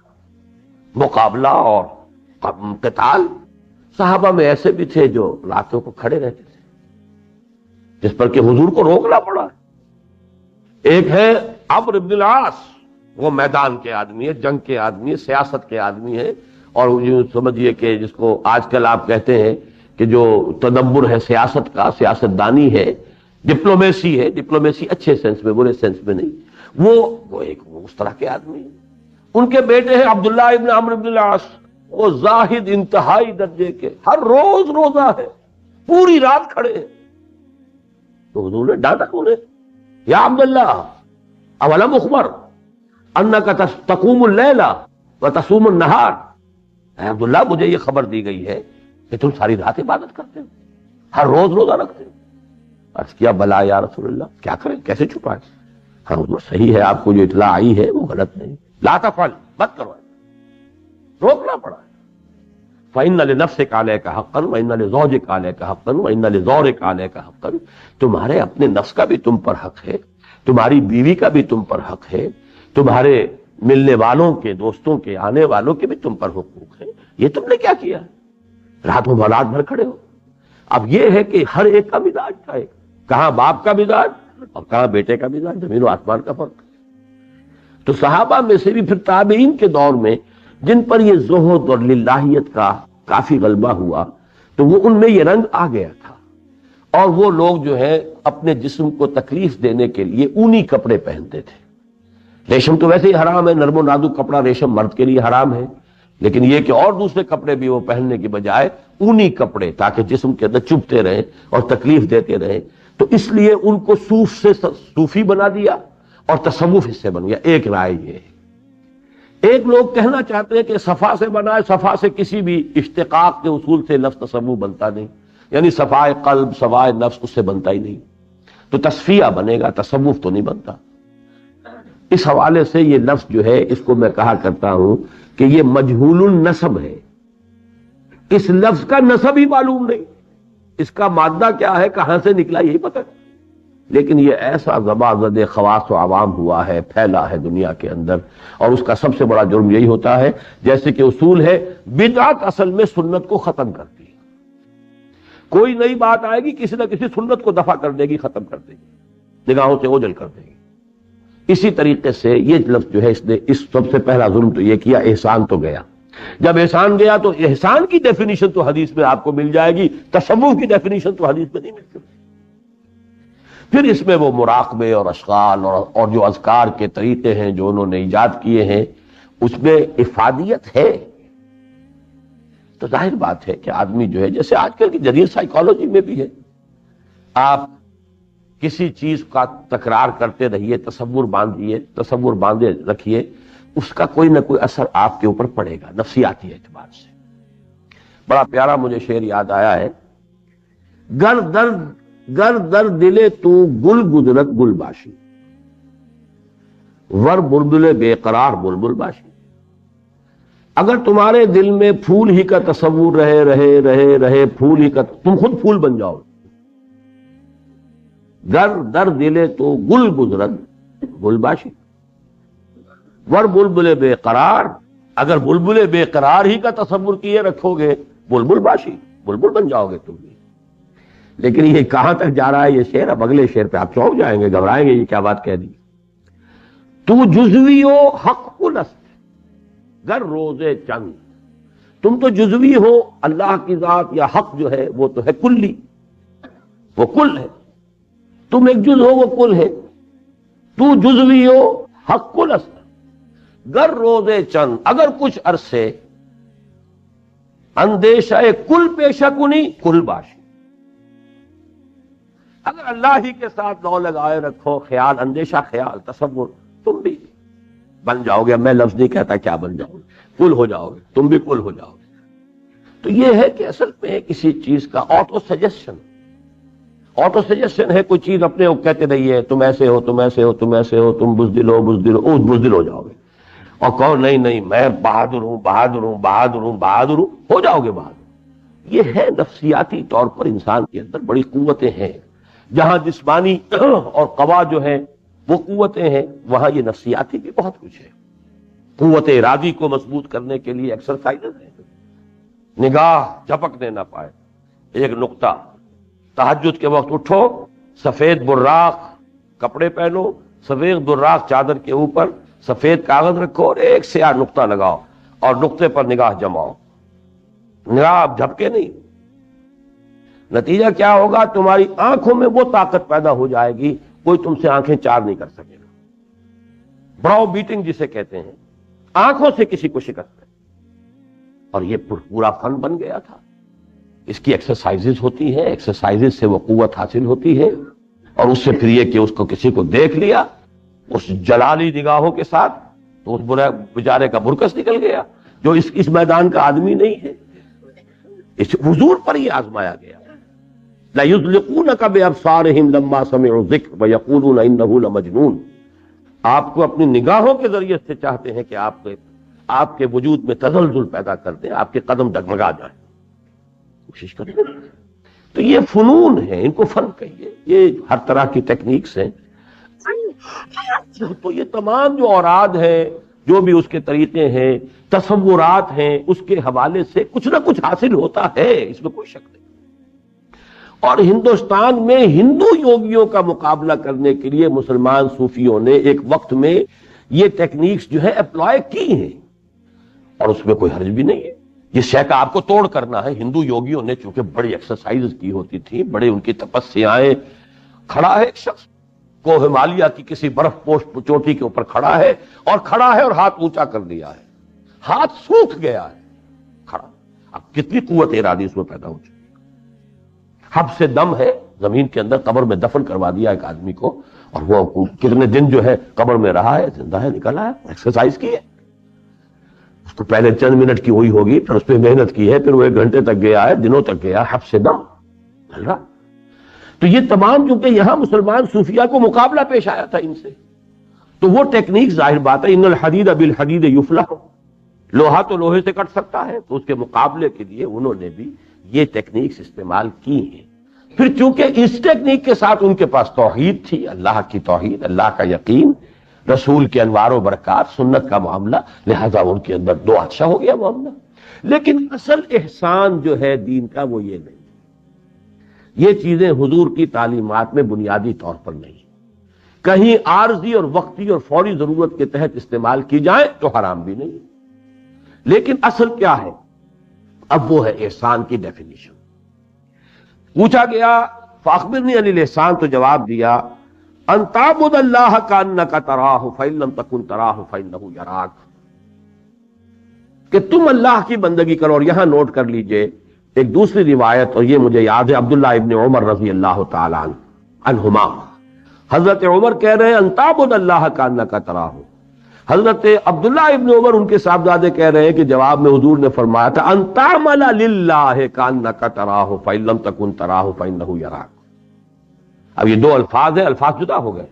مقابلہ اور قتال۔ صحابہ میں ایسے بھی تھے جو راتوں کو کھڑے رہتے تھے، جس پر کہ حضور کو روکنا پڑا۔ ایک ہے عمرو بن العاص، وہ میدان کے آدمی ہے، جنگ کے آدمی ہے، سیاست کے آدمی ہے، اور یوں سمجھیے کہ جس کو آج کل آپ کہتے ہیں کہ جو تدبر ہے سیاست کا، سیاست دانی ہے، ڈپلومیسی ہے، ڈپلومیسی اچھے سینس میں، برے سینس میں نہیں، وہ ایک اس طرح کے آدمی ہیں۔ ان کے بیٹے ہیں عبداللہ ابن عمرو بن العاص، وہ زاہد انتہائی درجے کے، ہر روز روزہ ہے، پوری رات کھڑے ہیں۔ تو حضور نے ڈانٹا انہیں، یا عبداللہ اولم اخبر انک تقوم اللیل وتصوم النہار، اے عبداللہ مجھے یہ خبر دی گئی ہے کہ تم ساری رات عبادت کرتے ہو، ہر روز روزہ رکھتے ہو۔ عرض کیا بلا یا رسول اللہ، کیا کریں، کیسے چھپائیں؟ ہاں حضور صحیح ہے، آپ کو جو اطلاع آئی ہے وہ غلط نہیں، لا تفعل، مت کرو، روکنا پڑا ہے۔ فَإِنَّ لِنَفْسِكَ عَلَيْكَ حَقًّا وَإِنَّ لِزَوْجِكَ عَلَيْكَ حَقًّا وَإِنَّ لِزَوْرِكَ عَلَيْكَ حَقًّا، تمہارے اپنے نفس کا بھی تم پر حق ہے، تمہاری بیوی کا بھی تم پر حق ہے، تمہارے ملنے والوں کے، دوستوں کے، آنے والوں کے بھی تم پر حقوق ہیں۔ یہ تم نے کیا کیا؟ رات میں رات بھر کھڑے ہو۔ اب یہ ہے کہ ہر ایک کا مزاج تھا، ایک کہاں باپ کا مزاج اور کہاں بیٹے کا مزاج، زمین و آسمان کا فرق۔ تو صحابہ میں سے بھی پھر تابعین کے دور میں جن پر یہ زہد اور للہیت کا کافی غلبہ ہوا، تو وہ ان میں یہ رنگ آ گیا تھا، اور وہ لوگ جو ہے اپنے جسم کو تکلیف دینے کے لیے اونی کپڑے پہنتے تھے۔ ریشم تو ویسے ہی حرام ہے، نرم و نازک کپڑا ریشم مرد کے لیے حرام ہے، لیکن یہ کہ اور دوسرے کپڑے بھی وہ پہننے کی بجائے اونی کپڑے، تاکہ جسم کے اندر چبھتے رہیں اور تکلیف دیتے رہیں، تو اس لیے ان کو صوف سے صوفی بنا دیا اور تصوف اس سے بن گیا۔ ایک رائے یہ ہے۔ ایک لوگ کہنا چاہتے ہیں کہ صفا سے بنائے، صفا سے کسی بھی اشتقاق کے اصول سے لفظ تصوف بنتا نہیں، یعنی صفائے قلب، صفائے نفس اس سے بنتا ہی نہیں، تو تصفیہ بنے گا، تصوف تو نہیں بنتا۔ اس حوالے سے یہ لفظ جو ہے اس کو میں کہا کرتا ہوں کہ یہ مجہول النسب ہے، اس لفظ کا نسب ہی معلوم نہیں، اس کا مادہ کیا ہے، کہاں سے نکلا یہی پتہ نہیں، لیکن یہ ایسا زبازد خواص و عوام ہوا ہے، پھیلا ہے دنیا کے اندر، اور اس کا سب سے بڑا جرم یہی ہوتا ہے، جیسے کہ اصول ہے بدعت اصل میں سنت کو ختم کرتی ہے، کوئی نئی بات آئے گی کسی نہ کسی سنت کو دفع کر دے گی، ختم کر دے گی، نگاہوں سے اوجھل کر دے گی۔ اسی طریقے سے یہ لفظ جو ہے اس نے اس سب سے پہلا ظلم تو یہ کیا، احسان تو گیا۔ جب احسان گیا تو احسان کی ڈیفینیشن تو حدیث میں آپ کو مل جائے گی، تصوف کی ڈیفینیشن تو حدیث میں نہیں ملتی۔ پھر اس میں وہ مراقبے اور اشغال اور جو اذکار کے طریقے ہیں جو انہوں نے ایجاد کیے ہیں، اس میں افادیت ہے۔ تو ظاہر بات ہے کہ آدمی جو ہے، جیسے آج کل کی جدید سائیکالوجی میں بھی ہے، آپ کسی چیز کا تکرار کرتے رہیے، تصور باندھے رکھیے، اس کا کوئی نہ کوئی اثر آپ کے اوپر پڑے گا نفسیاتی اعتبار سے۔ بڑا پیارا مجھے شعر یاد آیا ہے، گر در دلے تو گل گزرت گل باشی، ور بلبل بے قرار بلبل باشی۔ اگر تمہارے دل میں پھول ہی کا تصور رہے پھول ہی کا، تم خود پھول بن جاؤ۔ گر در دلے تو گل گزرت گل باشی، ور بلبل بے قرار، اگر بلبل بے قرار ہی کا تصور کیے رکھو گے، بلبل باشی، بلبل بن جاؤ گے تم بھی۔ لیکن یہ کہاں تک جا رہا ہے یہ شعر؟ اب اگلے شعر پہ آپ چونک جائیں گے، گھبرائیں گے، یہ کیا بات کہہ دی۔ تو جزوی ہو حق الست گر روزے چند، تم تو جزوی ہو، اللہ کی ذات یا حق جو ہے وہ تو ہے کلی، وہ کل ہے، تم ایک جز ہو، وہ کل ہے۔ تو جزوی ہو حق الست گر روزے چند، اگر کچھ عرصے اندیشہ کل پیشہ کنی کل باشی، اگر اللہ ہی کے ساتھ لو لگائے رکھو، خیال، اندیشہ، خیال، تصور، تم بھی بن جاؤ گے۔ میں لفظ نہیں کہتا کیا بن جاؤ گے، کل ہو جاؤ گے، تم بھی کل ہو جاؤ گے۔ تو یہ ہے کہ اصل میں کسی چیز کا آٹو سجیشن ہے، کوئی چیز اپنے کہتے رہیے تم ایسے ہو، تم ایسے ہو، تم ایسے ہو، تم بزدل ہو، بزدل ہو جاؤ گے، اور کہو نہیں میں بہادر ہوں، ہو جاؤ گے بہادر۔ یہ ہے نفسیاتی طور پر انسان کے اندر بڑی قوتیں ہیں جہاں جسمانی اور قوا جو ہے وہ قوتیں ہیں، وہاں یہ نفسیاتی بھی بہت کچھ ہے۔ قوت ارادی کو مضبوط کرنے کے لیے ایکسرسائزز ہیں، نگاہ جھپکنے نہ پائے۔ ایک نقطہ، تہجد کے وقت اٹھو، سفید براق کپڑے پہنو، سفید براق چادر کے اوپر، سفید کاغذ رکھو اور ایک سیاہ نقطہ لگاؤ اور نقطے پر نگاہ جماؤ، نگاہ جھپکے نہیں۔ نتیجہ کیا ہوگا؟ تمہاری آنکھوں میں وہ طاقت پیدا ہو جائے گی، کوئی تم سے آنکھیں چار نہیں کر سکے گا۔ براؤ بیٹنگ جسے کہتے ہیں، آنکھوں سے کسی کو شکست ہے، اور یہ پورا فن بن گیا تھا۔ اس کی ایکسرسائزز ہوتی ہیں، ایکسرسائزز سے وہ قوت حاصل ہوتی ہے، اور اس سے پھر یہ کہ اس کو کسی کو دیکھ لیا اس جلالی نگاہوں کے ساتھ تو اس بیچارے کا برکس نکل گیا جو اس میدان کا آدمی نہیں ہے۔ اس حضور پر ہی آزمایا گیا۔ لا یذلقونک بابصارہم لما سمعوا الذکر ویقولون انہ لمجنون۔ آپ کو اپنی نگاہوں کے ذریعے سے چاہتے ہیں کہ آپ کے وجود میں تزلزل پیدا کر دیں، آپ کے قدم ڈگمگا جائیں، کوشش کرتے ہیں۔ تو یہ فنون ہیں، ان کو فن کہیے، یہ ہر طرح کی ٹیکنیکس ہیں۔ تو یہ تمام جو اوراد ہیں، جو بھی اس کے طریقے ہیں، تصورات ہیں، اس کے حوالے سے کچھ نہ کچھ حاصل ہوتا ہے، اس میں کوئی شک نہیں۔ اور ہندوستان میں ہندو یوگیوں کا مقابلہ کرنے کے لیے مسلمان صوفیوں نے ایک وقت میں یہ ٹیکنیکس جو ہے اپلائی کی ہیں، اور اس میں کوئی حرج بھی نہیں ہے۔ جس شے کا آپ کو توڑ کرنا ہے، ہندو یوگیوں نے چونکہ بڑی ایکسرسائز کی ہوتی تھی، بڑے ان کی تپسیائیں، کھڑا ہے ایک شخص کو ہمالیہ کی کسی برف پوش چوٹی کے اوپر کھڑا ہے اور ہاتھ اونچا کر دیا ہے، ہاتھ سوکھ گیا ہے کھڑا۔ اب کتنی قوت ارادی اس میں پیدا ہو چکی، حب سے دم ہے، زمین کے اندر قبر میں دفن کروا دیا ایک آدمی کو، اور وہ کتنے دن جو ہے قبر میں رہا ہے، زندہ ہے، نکلا ہے، ایکسرسائز کی ہے۔ اس کو پہلے چند منٹ کی ہوئی ہوگی، پھر اس پہ محنت کی ہے، پھر وہ 1 گھنٹے تک گیا ہے، دنوں تک گیا، حب سے دم چل رہا۔ تو یہ تمام چونکہ یہاں مسلمان صوفیہ کو مقابلہ پیش آیا تھا ان سے، تو وہ ٹیکنیک ظاہر بات ہے، ان الحدید بالحدید یفلح، لوہا تو لوہے سے کٹ سکتا ہے، تو اس کے مقابلے کے لیے انہوں نے بھی یہ ٹیکنیکس استعمال کی ہیں۔ پھر چونکہ اس ٹیکنیک کے ساتھ ان کے پاس توحید تھی، اللہ کی توحید، اللہ کا یقین، رسول کے انوار و برکات، سنت کا معاملہ، لہذا ان کے اندر دو اچھا ہو گیا معاملہ۔ لیکن اصل احسان جو ہے دین کا وہ یہ نہیں، یہ چیزیں حضور کی تعلیمات میں بنیادی طور پر نہیں، کہیں عارضی اور وقتی اور فوری ضرورت کے تحت استعمال کی جائیں تو حرام بھی نہیں، لیکن اصل کیا ہے؟ اب وہ ہے احسان کی ڈیفینیشن۔ پوچھا گیا فاخبرنی عن الاحسان، تو جواب دیا ان تعبد اللہ کانک تراہ فإن لم تکن تراہ فإنہ یراک، کہ تم اللہ کی بندگی کرو۔ اور یہاں نوٹ کر لیجئے ایک دوسری روایت، اور یہ مجھے یاد ہے، عبداللہ ابن عمر رضی اللہ تعالی عنہما، حضرت عمر کہہ رہے ہیں ان تعبد اللہ کانک تراہ، حضرت عبداللہ ابن عمر ان کے صاحبزادے کہہ رہے ہیں کہ جواب میں حضور نے فرمایا تھا ان تعمل للہ کانک تراہ فإن لم تکن تراہ فإنہ یراک۔ اب یہ دو الفاظ ہیں، الفاظ جدا ہو گئے،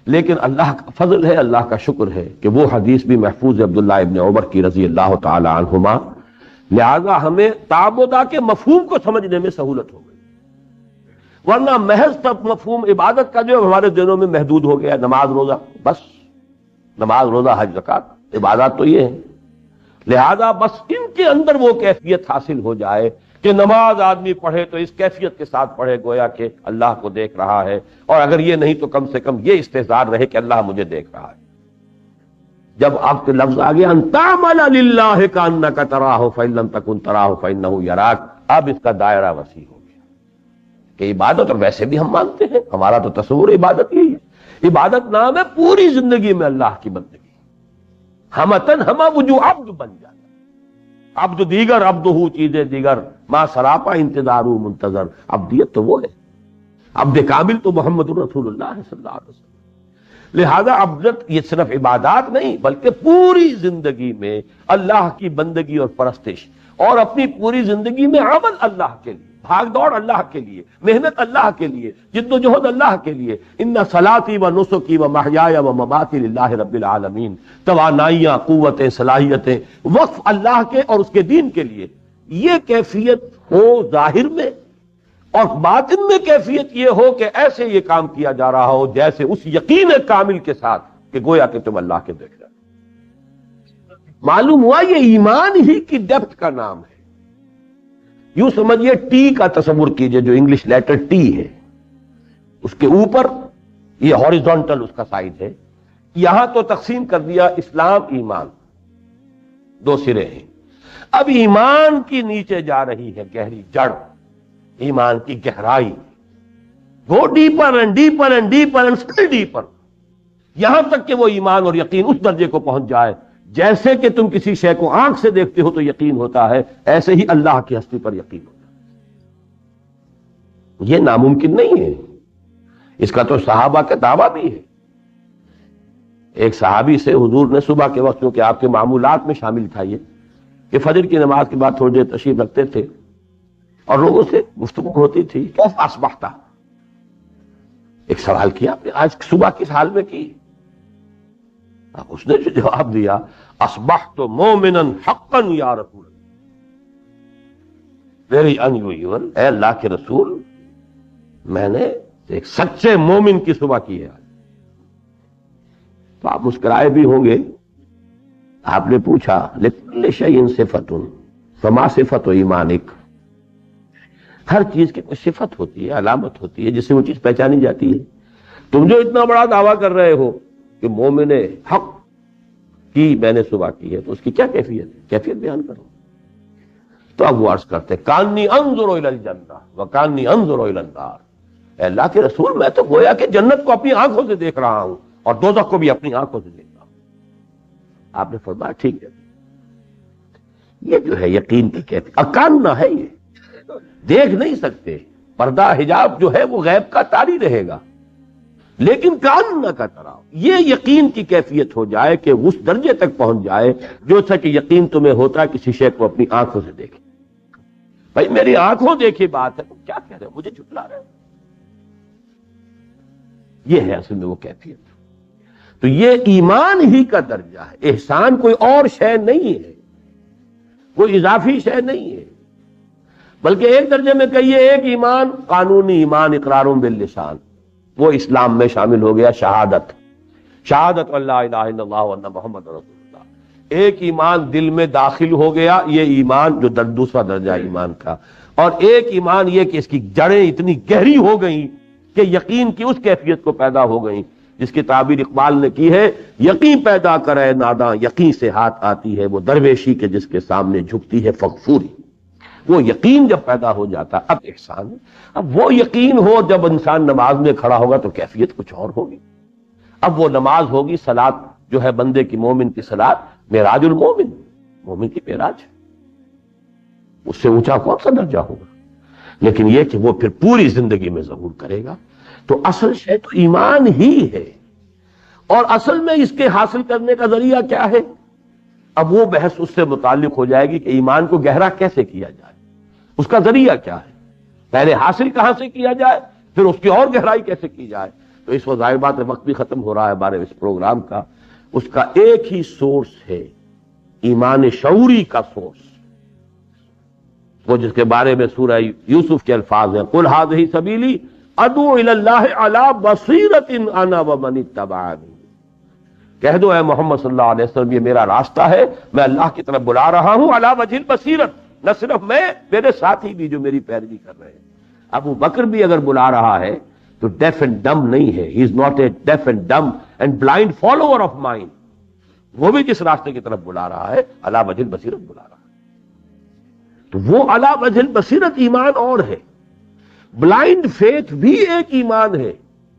لیکن اللہ کا فضل ہے، اللہ کا شکر ہے کہ وہ حدیث بھی محفوظ ہے عبداللہ ابن عمر کی رضی اللہ تعالی عنہما، لہذا ہمیں تعبدہ کے مفہوم کو سمجھنے میں سہولت ہو گئی، ورنہ محض تب مفہوم عبادت کا جو ہمارے دلوں میں محدود ہو گیا، نماز روزہ، بس نماز روزہ حج زکات، عبادات تو یہ ہے، لہذا بس ان کے اندر وہ کیفیت حاصل ہو جائے کہ نماز آدمی پڑھے تو اس کیفیت کے ساتھ پڑھے گویا کہ اللہ کو دیکھ رہا ہے، اور اگر یہ نہیں تو کم سے کم یہ استحضار رہے کہ اللہ مجھے دیکھ رہا ہے۔ جب آپ کے لفظ آگے ان تعمل للہ کانک تراہ فإن لم تکن تراہ فإنہ یراک، اب اس کا دائرہ وسیع ہو گیا کہ عبادت، اور ویسے بھی ہم مانتے ہیں، ہمارا تو تصور عبادت یہی ہے، عبادت نام ہے پوری زندگی میں اللہ کی بندگی، ہمتن ہما وجو عبد بن جاتا، عبد دیگر عبد ہو چیزیں دیگر، ما سراپا انتظارو منتظر، عبدیت تو وہ ہے، عبد کامل تو محمد رسول اللہ صلی اللہ علیہ وسلم۔ لہذا عبدت یہ صرف عبادات نہیں بلکہ پوری زندگی میں اللہ کی بندگی اور پرستش، اور اپنی پوری زندگی میں عمل اللہ کے لیے، بھاگ دوڑ اللہ کے لیے، محنت اللہ کے لیے، جد و جہد اللہ کے لیے۔ ان صلاتی و نسکی و محیای و مماتی للہ رب العالمین، توانائیاں، قوتیں، صلاحیتیں وقف اللہ کے اور اس کے دین کے لیے، یہ کیفیت ہو ظاہر میں اور باطن میں کیفیت یہ ہو کہ ایسے یہ کام کیا جا رہا ہو جیسے اس یقین کامل کے ساتھ کہ گویا کہ تم اللہ کے دیکھ رہے ہو۔ معلوم ہوا یہ ایمان ہی کی ڈیپتھ کا نام ہے۔ یوں سمجھئے ٹی کا تصور کیجئے، جو انگلش لیٹر ٹی ہے، اس کے اوپر یہ ہاریزونٹل اس کا سائز ہے، یہاں تو تقسیم کر دیا اسلام ایمان، دو سرے ہیں۔ اب ایمان کی نیچے جا رہی ہے گہری جڑ، ایمان کی گہرائی، go deeper and deeper and deeper and still deeper, یہاں تک کہ وہ ایمان اور یقین اس درجے کو پہنچ جائے جیسے کہ تم کسی شے کو آنکھ سے دیکھتے ہو تو یقین ہوتا ہے، ایسے ہی اللہ کی ہستی پر یقین ہوتا ہے۔ یہ ناممکن نہیں ہے، اس کا تو صحابہ کا دعویٰ بھی ہے۔ ایک صحابی سے حضور نے صبح کے وقت، جو کہ آپ کے معمولات میں شامل تھا یہ، کہ فجر کی نماز کے بعد تھوڑی دیر تشریف رکھتے تھے اور لوگوں سے گفتگو ہوتی تھی، کیف اصبحت، ایک سوال کیا آپ نے آج صبح کس حال میں کی؟ اس نے جو جواب دیا، اصبحت مومنا حقا یا رسول اللہ، ویری انیوژل، اے اللہ کے رسول میں نے ایک سچے مومن کی صبح کی ہے۔ تو آپ مسکرائے بھی ہوں گے۔ آپ نے پوچھا لکل شیء صفۃ فما صفۃ ایمانک، ہر چیز کی کوئی صفت ہوتی ہے، علامت ہوتی ہے جس سے وہ چیز پہچانی جاتی ہے۔ تم جو اتنا بڑا دعویٰ کر رہے ہو کہ مومن حق کی میں نے صبح کی ہے، تو اس کی کیا کیفیت ہے؟ کیفیت بیان کرو۔ تو اب وہ عرض کرتے کانی انظر الی الجنہ وکانی انظر الی النار، اے اللہ کے رسول میں تو گویا کہ جنت کو اپنی آنکھوں سے دیکھ رہا ہوں اور دوزخ کو بھی اپنی آنکھوں سے دیکھ رہا ہوں۔ آپ نے فرمایا ٹھیک ہے، یہ جو ہے یقین کی کیفیت، اکان نہ ہے، یہ دیکھ نہیں سکتے، پردہ حجاب جو ہے وہ غیب کا طاری رہے گا، لیکن کان نہ کا طرح یہ یقین کی کیفیت ہو جائے کہ اس درجے تک پہنچ جائے جو سا کہ یقین تمہیں ہوتا ہے کسی شے کو اپنی آنکھوں سے دیکھے۔ بھائی میری آنکھوں دیکھی بات ہے، تم کیا کہہ رہے ہو، مجھے جھٹلا رہے ہو؟ یہ ہے اصل میں وہ کیفیت۔ تو یہ ایمان ہی کا درجہ ہے، احسان کوئی اور شے نہیں ہے، کوئی اضافی شے نہیں ہے، بلکہ ایک درجے میں کہیے ایک ایمان قانونی ایمان، اقرار باللسان، وہ اسلام میں شامل ہو گیا، شہادت اللہ الہ الا اللہ وان محمد رسول اللہ۔ ایک ایمان دل میں داخل ہو گیا، یہ ایمان جو دوسرا درجہ ایمان کا، اور ایک ایمان یہ کہ اس کی جڑیں اتنی گہری ہو گئیں کہ یقین کی اس کیفیت کو پیدا ہو گئیں جس کی تعبیر اقبال نے کی ہے، یقین پیدا کرے ناداں یقین سے ہاتھ آتی ہے، وہ درویشی کے جس کے سامنے جھکتی ہے فغفوری۔ وہ یقین جب پیدا ہو جاتا اب احسان ہے۔ اب وہ یقین ہو جب انسان نماز میں کھڑا ہوگا تو کیفیت کچھ اور ہوگی۔ اب وہ نماز ہوگی، صلاۃ جو ہے بندے کی، مومن کی صلاۃ معراج المومن، مومن کی معراج، اس سے اونچا کون سا درجہ ہوگا؟ لیکن یہ کہ وہ پھر پوری زندگی میں ظہور کرے گا۔ تو اصل شے تو ایمان ہی ہے، اور اصل میں اس کے حاصل کرنے کا ذریعہ کیا ہے؟ اب وہ بحث اس سے متعلق ہو جائے گی کہ ایمان کو گہرا کیسے کیا جائے، اس کا ذریعہ کیا ہے، پہلے حاصل کہاں سے کیا جائے، پھر اس کی اور گہرائی کیسے کی جائے۔ تو اس وقت ظاہر بات ہے وقت بھی ختم ہو رہا ہے ہمارے اس پروگرام کا، اس کا ایک ہی سورس ہے، ایمان شعوری کا سورس، وہ جس کے بارے میں سورہ یوسف کے الفاظ ہیں، قل ھذہ سبیلی ادعو الی اللہ علی بصیرۃ انا ومن اتبعنی، کہہ دو اے محمد صلی اللہ علیہ وسلم یہ میرا راستہ ہے، میں اللہ کی طرف بلا رہا ہوں علی وجہ البصیرۃ، نہ صرف میں، میرے ساتھی بھی جو میری پیروی کر رہے ہیں۔ ابو بکر بھی اگر بلا رہا ہے تو ڈیف اینڈ ڈم نہیں ہے، he is not a deaf and dumb and blind follower of mine, وہ بھی جس راستے کی طرف بلا رہا ہے علی وجہ البصیرۃ بلا رہا ہے۔ تو وہ علی وجہ البصیرۃ ایمان اور ہے، بلائنڈ فیتھ بھی ایک ایمان ہے،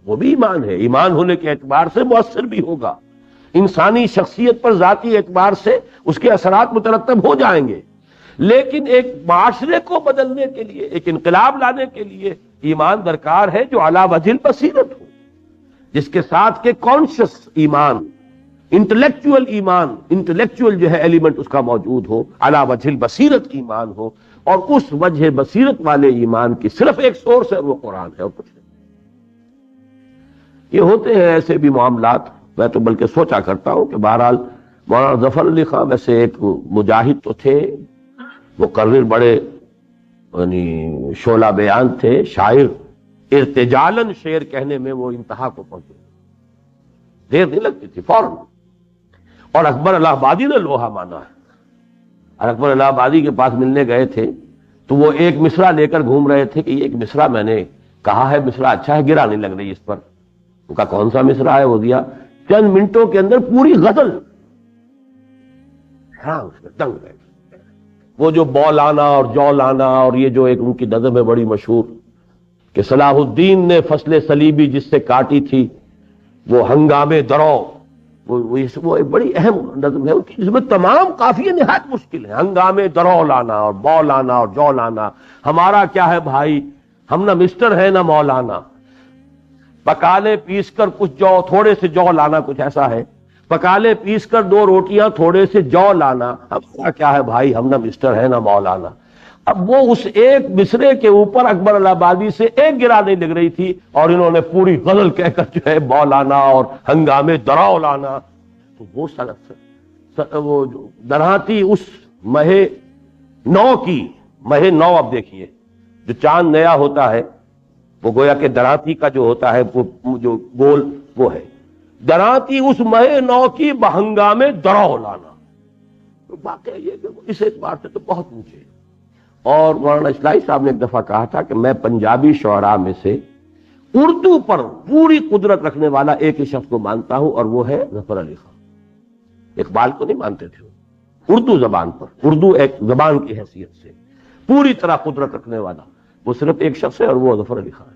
وہ بھی ایمان ہے، ایمان ہونے کے اعتبار سے مؤثر بھی ہوگا، انسانی شخصیت پر ذاتی اعتبار سے اس کے اثرات مترتب ہو جائیں گے، لیکن ایک معاشرے کو بدلنے کے لیے، ایک انقلاب لانے کے لیے ایمان درکار ہے جو علی وجہ البصیرت ہو، جس کے ساتھ کہ کانشس ایمان، انٹلیکچوئل ایمان، انٹلیکچوئل جو ہے ایلیمنٹ اس کا موجود ہو، علی وجہ البصیرت ایمان ہو، اور اس وجہ بصیرت والے ایمان کی صرف ایک سورس ہے، وہ قرآن ہے اور کچھ نہیں۔ یہ ہوتے ہیں ایسے بھی معاملات، میں تو بلکہ سوچا کرتا ہوں کہ بہرحال مولانا ظفر علی خان ویسے ایک مجاہد تو تھے، مقرر بڑے یعنی شعلہ بیان تھے، شاعر ارتجالن شعر کہنے میں وہ انتہا کو پہنچے، دیر نہیں لگتی تھی فوراً. اور اکبر الہ آبادی نے لوہا مانا ہے. اور اکبر الہ آبادی کے پاس ملنے گئے تھے تو وہ ایک مصرع لے کر گھوم رہے تھے کہ یہ ایک مصرع میں نے کہا ہے، مصرع اچھا ہے، گرا نہیں لگ رہی اس پر. ان کا کون سا مصرع ہے؟ وہ دیا. چند منٹوں کے اندر پوری غزل. ہاں اس میں دنگ گئے. وہ جو بولانا اور جولانا، اور یہ جو ایک ان کی نظم ہے بڑی مشہور کہ صلاح الدین نے فصل صلیبی جس سے کاٹی تھی وہ ہنگامے درو، وہ ایک بڑی اہم نظم ہے ان کی، جس میں تمام قافیے نہایت مشکل ہیں. ہنگامے درو لانا اور بو لانا اور جو لانا، ہمارا کیا ہے بھائی، ہم نہ مسٹر ہے نہ مولانا. پکالے پیس کر کچھ جو، تھوڑے سے جو لانا، کچھ ایسا ہے. پکالے پیس کر 2 روٹیاں، تھوڑے سے جو لانا، ہمارا کیا ہے بھائی، ہم نہ مسٹر ہے نہ مولانا. اب وہ اس ایک مصرے کے اوپر اکبر الہ آبادی سے ایک گرا نہیں لگ رہی تھی، اور انہوں نے پوری غزل کہہ کر جو ہے بولانا اور ہنگامے دراؤ لانا. تو وہ جو درہاتی اس مہ نو کی، مہ نو، اب دیکھیے جو چاند نیا ہوتا ہے وہ گویا کہ درہاتی کا جو ہوتا ہے وہ جو گول وہ ہے. درہاتی اس مہ نو کی بہنگامے دراؤ لانا. واقعہ یہ کہ اس اعتبار سے تو بہت اونچے. اور مولانا اصلاحی صاحب نے ایک دفعہ کہا تھا کہ میں پنجابی شعراء میں سے اردو پر پوری قدرت رکھنے والا ایک ہی شخص کو مانتا ہوں، اور وہ ہے ظفر علی خان. اقبال کو نہیں مانتے تھے. اردو زبان پر، اردو ایک زبان کی حیثیت سے پوری طرح قدرت رکھنے والا وہ صرف ایک شخص ہے، اور وہ ظفر علی خان.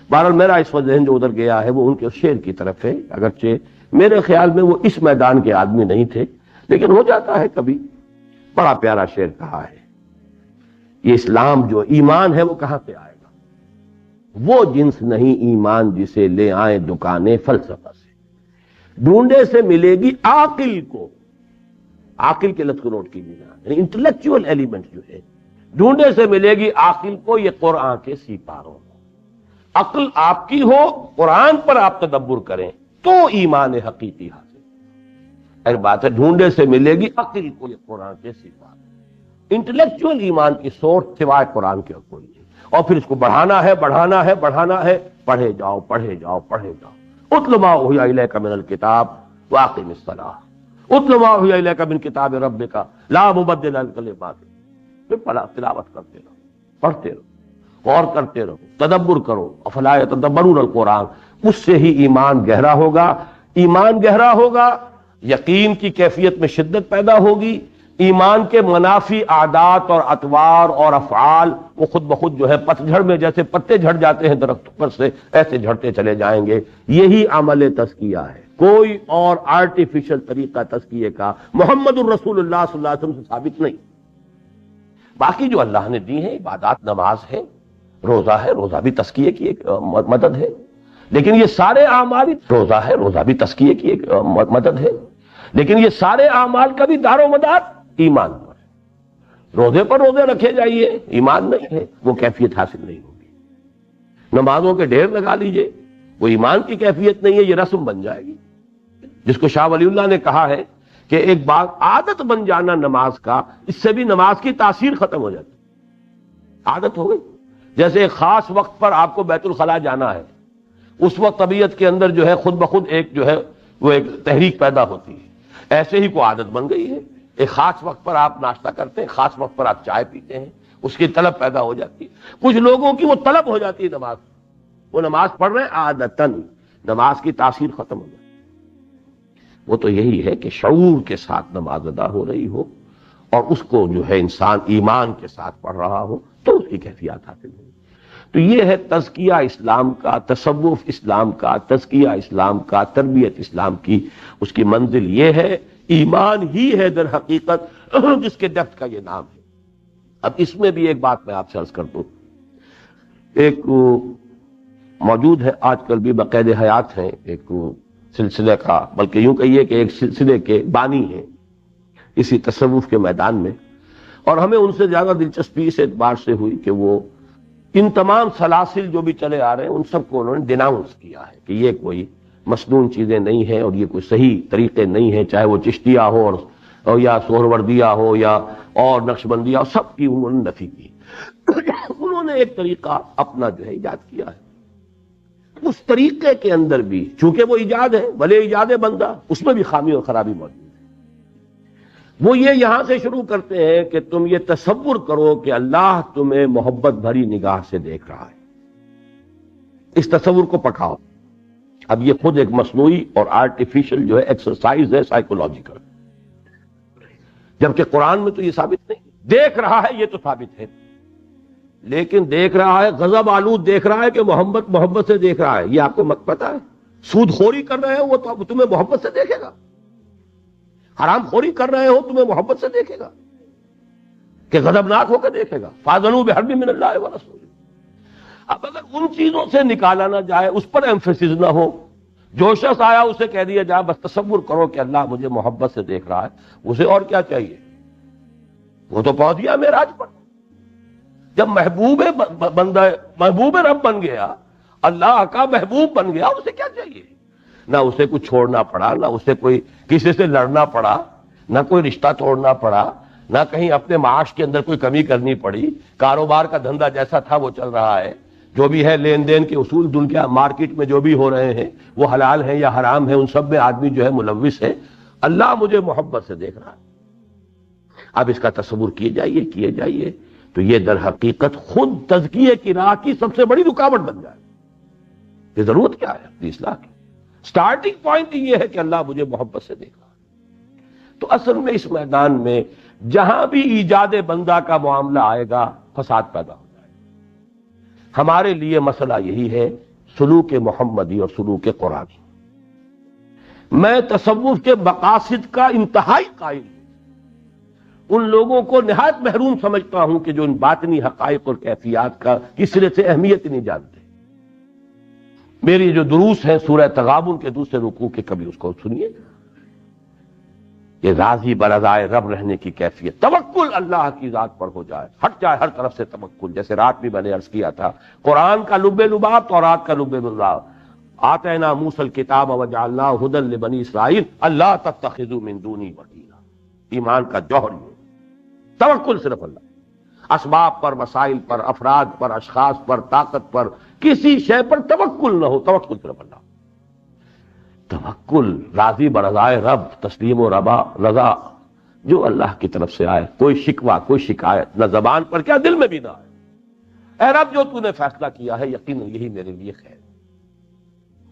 بہرحال میرا اس وقت ذہن جو ادھر گیا ہے وہ ان کے شعر کی طرف ہے، اگرچہ میرے خیال میں وہ اس میدان کے آدمی نہیں تھے، لیکن ہو جاتا ہے کبھی. بڑا پیارا شعر کہا ہے، یہ اسلام جو ایمان ہے وہ کہاں سے آئے گا؟ وہ جنس نہیں ایمان جسے لے آئیں دکانیں فلسفہ سے. ڈھونڈے سے ملے گی عاقل کو، عاقل کے لفظ کو نوٹ کیجیے، یعنی انٹلیکچوئل ایلیمنٹ جو ہے، ڈھونڈے سے ملے گی عاقل کو یہ قرآن کے سیپاروں. عقل آپ کی ہو، قرآن پر آپ تدبر کریں تو ایمان حقیقی حاصل. ایک بات ہے، ڈھونڈے سے ملے گی عقل کو یہ قرآن کے سیپار. انٹلیکچوئل ایمان کی سورس سوائے قرآن کے کوئی نہیں. اور پھر اس کو بڑھانا ہے، بڑھانا ہے، بڑھانا ہے. پڑھے جاؤ، پڑھے جاؤ، پڑھے جاؤ. اتل ما اوحی الیک من الکتاب واقم الصلاۃ اتل ما اوحی الیک من کتاب ربک لا مبدل لکلماته. پھر پڑھا، تلاوت کرتے رہو، پڑھتے رہو، غور کرتے رہو، تدبر کرو. افلا یتدبرون القرآن. اس سے ہی ایمان گہرا ہوگا. ایمان گہرا ہوگا، یقین کی کیفیت میں شدت پیدا ہوگی. ایمان کے منافی عادات اور اطوار اور افعال وہ خود بخود جو ہے پتجھڑ میں جیسے پتے جھڑ جاتے ہیں درختوں پر سے، ایسے جھڑتے چلے جائیں گے. یہی عمل تزکیہ ہے. کوئی اور آرٹیفیشل طریقہ تزکیے کا محمد الرسول اللہ صلی اللہ علیہ وسلم سے ثابت نہیں. باقی جو اللہ نے دی ہیں عبادات، نماز ہے، روزہ ہے، روزہ بھی تزکیے کی ایک مدد ہے. لیکن یہ سارے اعمال، روزہ ہے، روزہ بھی تزکیے کی ایک مدد ہے. لیکن یہ سارے اعمال کا بھی دار و مدار ایمان پر ہے. روزے پر روزے رکھے جائیے، ایمان نہیں ہے، وہ کیفیت حاصل نہیں ہوگی. نمازوں کے ڈھیر لگا لیجئے، وہ ایمان کی کیفیت نہیں ہے، یہ رسم بن جائے گی. جس کو شاہ ولی اللہ نے کہا ہے کہ ایک بات عادت بن جانا نماز کا، اس سے بھی نماز کی تاثیر ختم ہو جاتی. عادت ہو گئی. جیسے ایک خاص وقت پر آپ کو بیت الخلاء جانا ہے، اس وقت طبیعت کے اندر جو ہے خود بخود ایک جو ہے وہ ایک تحریک پیدا ہوتی ہے. ایسے ہی کوئی عادت بن گئی ہے. ایک خاص وقت پر آپ ناشتہ کرتے ہیں، خاص وقت پر آپ چائے پیتے ہیں، اس کی طلب پیدا ہو جاتی ہے. کچھ لوگوں کی وہ طلب ہو جاتی ہے نماز، وہ نماز پڑھ رہے ہیں عادتاً، نماز کی تاثیر ختم ہو جاتی ہے. وہ تو یہی ہے کہ شعور کے ساتھ نماز ادا ہو رہی ہو اور اس کو جو ہے انسان ایمان کے ساتھ پڑھ رہا ہو تو اس کی کیفیت حاصل ہو. تو یہ ہے تزکیہ اسلام کا، تصوف اسلام کا، تزکیہ اسلام کا، تربیت اسلام کی. اس کی منزل یہ ہے، ایمان ہی ہے در حقیقت جس کے ڈیپتھ کا یہ نام ہے. اب اس میں بھی ایک بات میں آپ سے عرض کر دوں، ایک موجود ہے آج کل بھی بقید حیات ہیں ایک سلسلے کا، بلکہ یوں کہیے کہ ایک سلسلے کے بانی ہیں اسی تصوف کے میدان میں، اور ہمیں ان سے زیادہ دلچسپی اس اعتبار سے ہوئی کہ وہ ان تمام سلاسل جو بھی چلے آ رہے ہیں ان سب کو انہوں نے ڈیناؤنس کیا ہے کہ یہ کوئی مسنون چیزیں نہیں ہیں اور یہ کوئی صحیح طریقے نہیں ہیں، چاہے وہ چشتیہ ہو اور یا سہروردیہ ہو یا اور نقشبندیہ سب کی انہوں نے نفی کی. انہوں نے ایک طریقہ اپنا جو ہے ایجاد کیا ہے. اس طریقے کے اندر بھی چونکہ وہ ایجاد ہے، بھلے ایجاد بندہ، اس میں بھی خامی اور خرابی موجود ہے. وہ یہ یہاں سے شروع کرتے ہیں کہ تم یہ تصور کرو کہ اللہ تمہیں محبت بھری نگاہ سے دیکھ رہا ہے. اس تصور کو پکاؤ. اب یہ خود ایک مصنوعی اور آرٹیفیشل جو ہے ایکسرسائز ہے سائیکولوجیکل، جبکہ قرآن میں تو یہ ثابت نہیں. دیکھ رہا ہے یہ تو ثابت ہے، لیکن دیکھ رہا ہے غضب آلود دیکھ رہا ہے کہ محبت سے دیکھ رہا ہے. یہ آپ کو پتا ہے سود خوری کر رہے ہو وہ تو تمہیں محبت سے دیکھے گا. حرام خوری کر رہے ہو تمہیں محبت سے دیکھے گا کہ غضبناک ہو کے دیکھے گا. فاذنوا بحرب من اللہ ورسولہ. اب اگر ان چیزوں سے نکالا نہ جائے، اس پر ایمفیسس نہ ہو، جو شخص آیا اسے کہہ دیا جائے بس تصور کرو کہ اللہ مجھے محبت سے دیکھ رہا ہے، اسے اور کیا چاہیے؟ وہ تو پہنچ گیا معراج پر. جب محبوب رب بن گیا، اللہ کا محبوب بن گیا، اسے کیا چاہیے؟ نہ اسے کچھ چھوڑنا پڑا، نہ اسے کوئی کسی سے لڑنا پڑا، نہ کوئی رشتہ توڑنا پڑا، نہ کہیں اپنے معاش کے اندر کوئی کمی کرنی پڑی. کاروبار کا دھندا جیسا تھا وہ چل رہا ہے. جو بھی ہے لین دین کے اصول دنیا مارکیٹ میں جو بھی ہو رہے ہیں وہ حلال ہیں یا حرام ہیں، ان سب میں آدمی جو ہے ملوث ہے. اللہ مجھے محبت سے دیکھ رہا ہے. اب اس کا تصور کیے جائیے تو یہ در حقیقت خود تزکیے کی راہ کی سب سے بڑی رکاوٹ بن جائے. یہ ضرورت کیا ہے اپنی اصلاح کی؟ سٹارٹنگ پوائنٹ یہ ہے کہ اللہ مجھے محبت سے دیکھ رہا ہے. تو اصل میں اس میدان میں جہاں بھی ایجاد بندہ کا معاملہ آئے گا فساد پیدا ہو جائے گا. ہمارے لیے مسئلہ یہی ہے سلوک محمدی اور سلوک قرآنی. میں تصوف کے مقاصد کا انتہائی قائل ہوں. ان لوگوں کو نہایت محروم سمجھتا ہوں کہ جو ان باطنی حقائق اور کیفیات کا کس طرح سے اہمیت نہیں جانتے. میری جو دروس ہیں سورہ تغابن کے دوسرے رکوع کے، کبھی اس کو سنیے. یہ راضی برضائے رب رہنے کی کیفیت، توکل اللہ کی ذات پر ہو جائے، ہٹ جائے ہر طرف سے توکل. جیسے رات بھی میں نے عرض کیا تھا، قرآن کا لب لباب، تورات کا لب لباب. آتینا موسیٰ الکتاب وجعلناہ ھدی لبنی اسرائیل اللہ تتخذوا من دونی وکیلا. ایمان کا جوہر یہ توکل صرف اللہ. اسباب پر، مسائل پر، افراد پر، اشخاص پر، طاقت پر، کسی شے پر توکل نہ ہو. توکل صرف اللہ. توکل راضی برضائے رب، تسلیم و رضا جو اللہ کی طرف سے آئے. کوئی شکوہ، کوئی شکایت نہ زبان پر کیا دل میں بھی نہ آئے. اے رب جو تو نے فیصلہ کیا ہے یقیناً یہی میرے لیے خیر.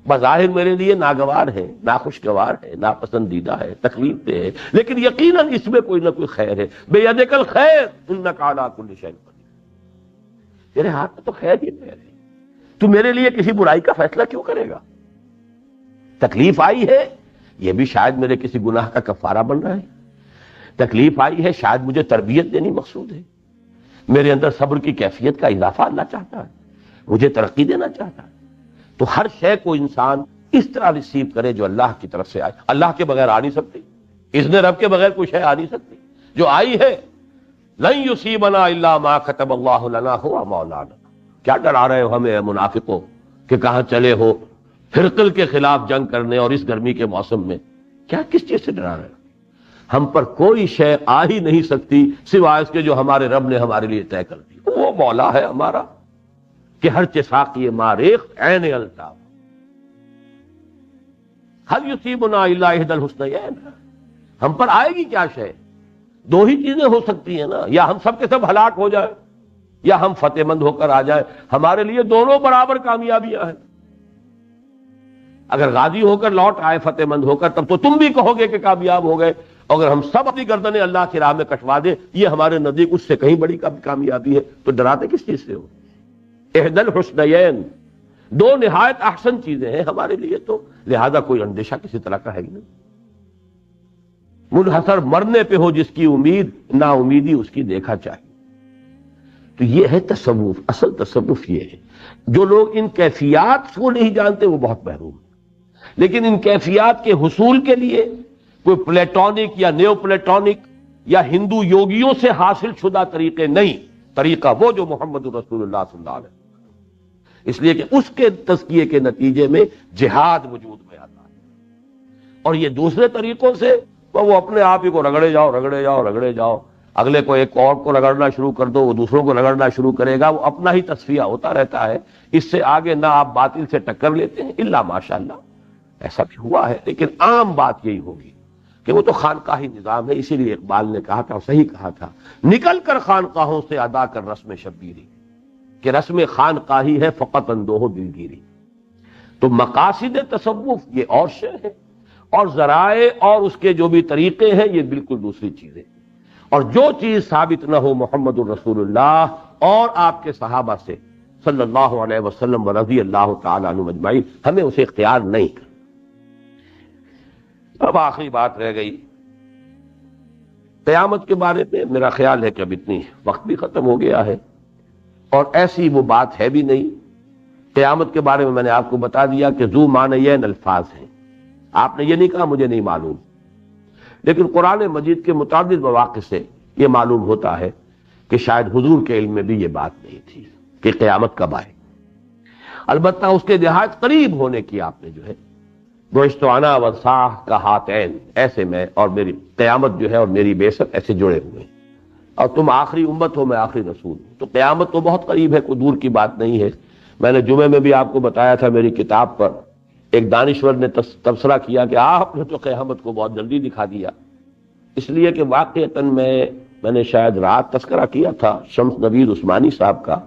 بظاہر میرے لیے ناگوار ہے، ناخوشگوار ہے، ناپسندیدہ ہے، تکلیف دہ ہے، لیکن یقیناً اس میں کوئی نہ کوئی خیر ہے. بیدک الخیر انک علی کل شیء قدیر. تیرے ہاتھ میں تو خیر ہی خیر ہے. تو میرے لیے کسی برائی کا فیصلہ کیوں کرے گا؟ تکلیف آئی ہے، یہ بھی شاید میرے کسی گناہ کا کفارہ بن رہا ہے. تکلیف آئی ہے، شاید مجھے تربیت دینی مقصود ہے. میرے اندر صبر کی کیفیت کا اضافہ اللہ چاہتا ہے، مجھے ترقی دینا چاہتا ہے. تو ہر شے کو انسان اس طرح ریسیو کرے جو اللہ کی طرف سے آئے. اللہ کے بغیر آ نہیں سکتی، اذن رب کے بغیر کوئی شے آ نہیں سکتی. جو آئی ہے لن یصیبنا الا ما كتب اللہ لنا هو مولانا. کیا ڈرا رہے ہو ہمیں اے منافقوں کہ کہاں چلے ہو فرقل کے خلاف جنگ کرنے، اور اس گرمی کے موسم میں کیا کس چیز سے ڈرا رہے ہو؟ ہم پر کوئی شے آ ہی نہیں سکتی سوائے اس کے جو ہمارے رب نے ہمارے لیے طے کر دی. وہ مولا ہے ہمارا کہ ہر چساقی ماریخ عین الطاف. هل یصیبنا الا احدی الحسنیین. ہم پر آئے گی کیا شے؟ دو ہی چیزیں ہو سکتی ہیں نا، یا ہم سب کے سب ہلاک ہو جائے یا ہم فتح مند ہو کر آ جائے. ہمارے لیے دونوں برابر کامیابیاں ہیں. اگر غازی ہو کر لوٹ آئے فتح مند ہو کر تب تو تم بھی کہو گے کہ کامیاب ہو گئے. اگر ہم سب اپنی گردنیں اللہ کی راہ میں کٹوا دیں یہ ہمارے نزدیک اس سے کہیں بڑی کامیابی ہے. تو ڈراتے کس چیز سے ہو؟ احدی الحسنیین، دو نہایت احسن چیزیں ہیں ہمارے لیے، تو لہذا کوئی اندیشہ کسی طرح کا ہے ہی نہیں. منحصر مرنے پہ ہو جس کی امید، نا امیدی اس کی دیکھا چاہیے. تو یہ ہے تصوف. اصل تصوف یہ ہے. جو لوگ ان کیفیات کو نہیں جانتے وہ بہت محروم ہیں. لیکن ان کیفیات کے حصول کے لیے کوئی پلیٹونک یا نیو پلیٹونک یا ہندو یوگیوں سے حاصل شدہ طریقے نہیں. طریقہ وہ جو محمد رسول اللہ صلی اللہ علیہ وسلم. اس لیے کہ اس کے تزکیے کے نتیجے میں جہاد وجود میں آتا ہے. اور یہ دوسرے طریقوں سے وہ اپنے آپ ہی کو رگڑے جاؤ. اگلے کو ایک اور کو رگڑنا شروع کر دو، وہ دوسروں کو رگڑنا شروع کرے گا، وہ اپنا ہی تصفیہ ہوتا رہتا ہے، اس سے آگے نہ آپ باطل سے ٹکر لیتے ہیں الا ماشاءاللہ۔ ایسا بھی ہوا ہے، لیکن عام بات یہی ہوگی کہ وہ تو خانقاہی نظام ہے، اسی لیے اقبال نے کہا تھا اور صحیح کہا تھا، نکل کر خانقاہوں سے ادا کر رسم شبیری، کہ رسم خانقاہی ہے فقط اندوہ دلگیری۔ تو مقاصد تصوف یہ اور شے ہے، اور ذرائع اور اس کے جو بھی طریقے ہیں یہ بالکل دوسری چیزیں، اور جو چیز ثابت نہ ہو محمد الرسول اللہ اور آپ کے صحابہ سے صلی اللہ علیہ وسلم و رضی اللہ تعالیٰ عنہ اجمعین، ہمیں اسے اختیار نہیں کرنا۔ اب آخری بات رہ گئی قیامت کے بارے میں، میرا خیال ہے کہ اب اتنی وقت بھی ختم ہو گیا ہے، اور ایسی وہ بات ہے بھی نہیں۔ قیامت کے بارے میں نے آپ کو بتا دیا کہ ذو معنیین الفاظ ہیں، آپ نے یہ نہیں کہا مجھے نہیں معلوم، لیکن قرآن مجید کے متعدد مواقع سے یہ معلوم ہوتا ہے کہ شاید حضور کے علم میں بھی یہ بات نہیں تھی کہ قیامت کب آئے۔ البتہ اس کے نہایت قریب ہونے کی آپ نے جو ہے گوشت انا و ساہ کا ہاتین، ایسے میں اور میری قیامت جو ہے اور میری بعثت ایسے جڑے ہوئے ہیں، اور تم آخری امت ہو میں آخری رسول ہوں، تو قیامت تو بہت قریب ہے، کوئی دور کی بات نہیں ہے۔ میں نے جمعے میں بھی آپ کو بتایا تھا، میری کتاب پر ایک دانشور نے تبصرہ کیا کہ آپ نے تو قیامت کو بہت جلدی دکھا دیا، اس لیے کہ واقعتاً میں نے شاید رات تذکرہ کیا تھا شمس نوید عثمانی صاحب کا،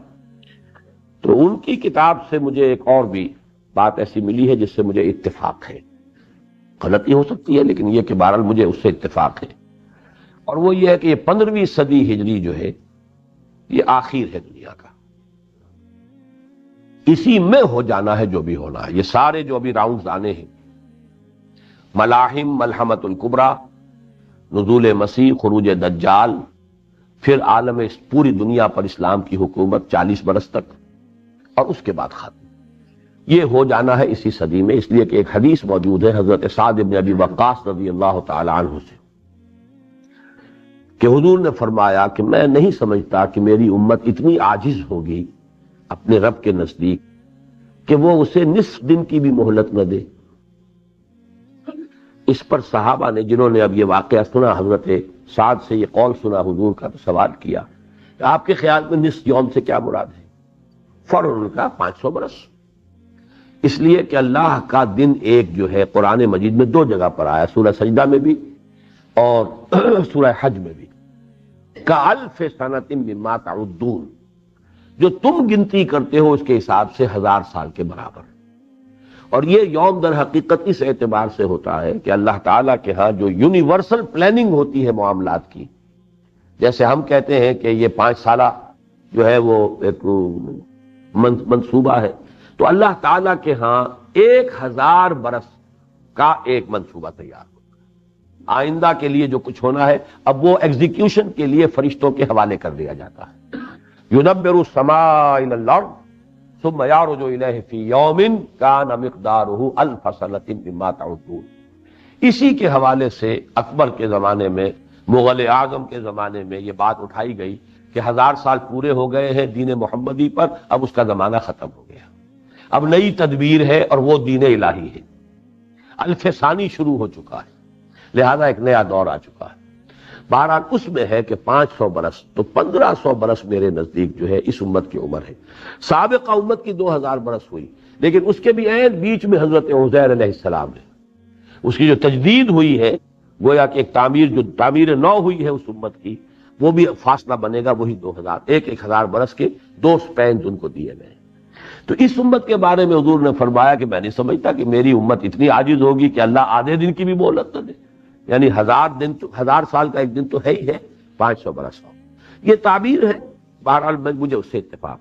تو ان کی کتاب سے مجھے ایک اور بھی بات ایسی ملی ہے جس سے مجھے اتفاق ہے، غلطی ہو سکتی ہے لیکن یہ کہ بہرحال مجھے اس سے اتفاق ہے، اور وہ یہ ہے کہ یہ 15ویں صدی ہجری جو ہے یہ آخر ہے دنیا کا، اسی میں ہو جانا ہے جو بھی ہونا ہے۔ یہ سارے جو ابھی راؤنڈز آنے ہیں، ملاحم، ملحمت الکبریٰ، نزول مسیح، خروج دجال، پھر عالم پوری دنیا پر اسلام کی حکومت 40 برس تک، اور اس کے بعد ختم، یہ ہو جانا ہے اسی صدی میں۔ اس لیے کہ ایک حدیث موجود ہے حضرت سعد بن ابی وقاص رضی اللہ تعالی عنہ سے کہ حضور نے فرمایا کہ میں نہیں سمجھتا کہ میری امت اتنی عاجز ہوگی اپنے رب کے نزدیک کہ وہ اسے نصف دن کی بھی مہلت نہ دے۔ اس پر صحابہ نے جنہوں نے اب یہ واقعہ سنا، حضرت سعد سے یہ قول سنا حضور کا، تو سوال کیا کہ آپ کے خیال میں نصف یوم سے کیا مراد ہے؟ فوراً ان کا 500 برس، اس لیے کہ اللہ کا دن ایک جو ہے قرآن مجید میں 2 جگہ پر آیا، سورہ سجدہ میں بھی اور سورہ حج میں بھی، کَأَلْفِ سَنَةٍ مِّمَّا تَعُدُّونَ، جو تم گنتی کرتے ہو اس کے حساب سے 1000 سال کے برابر۔ اور یہ یوم در حقیقت اس اعتبار سے ہوتا ہے کہ اللہ تعالیٰ کے ہاں جو یونیورسل پلاننگ ہوتی ہے معاملات کی، جیسے ہم کہتے ہیں کہ یہ 5 سالہ جو ہے وہ ایک منصوبہ ہے، تو اللہ تعالیٰ کے ہاں 1000 برس کا ایک منصوبہ تیار ہوتا ہے، آئندہ کے لیے جو کچھ ہونا ہے اب وہ ایگزیکیوشن کے لیے فرشتوں کے حوالے کر دیا جاتا ہے۔ يُدَبِّرُ السَّمَاءَ إِلَى الْأَرْضِ ثُمَّ يَعْرُجُ إِلَيْهِ فِي يَوْمٍ كَانَ مِقْدَارُهُ أَلْفَ سَنَةٍ مِّمَّا تَعُدُّونَ۔ اسی کے حوالے سے اکبر کے زمانے میں، مغل اعظم کے زمانے میں یہ بات اٹھائی گئی کہ 1000 سال پورے ہو گئے ہیں دین محمدی پر، اب اس کا زمانہ ختم ہو گیا، اب نئی تدبیر ہے اور وہ دین الہی ہے، الف ثانی شروع ہو چکا ہے، لہذا ایک نیا دور آ چکا ہے۔ بہرحال اس میں ہے کہ 500 برس، تو 1500 برس میرے نزدیک جو ہے اس امت کی عمر ہے۔ سابقہ امت کی 2000 برس ہوئی، لیکن اس کے بھی عین بیچ میں حضرت عزیر علیہ السلام ہے، اس کی جو تجدید ہوئی ہے، گویا کہ ایک تعمیر نو ہوئی ہے اس امت کی، وہ بھی فاصلہ بنے گا وہی 2000، ایک 1000 برس کے 2 سپینز ان کو دیے گئے۔ تو اس امت کے بارے میں حضور نے فرمایا کہ میں نہیں سمجھتا کہ میری امت اتنی عاجز ہوگی کہ اللہ آدھے دن کی بھی مہلت نہ دے، یعنی 1000 سال کا ایک دن تو ہے ہی ہے، 500 برس ہو، یہ تعبیر ہے۔ بہرحال مجھے اس سے اتفاق،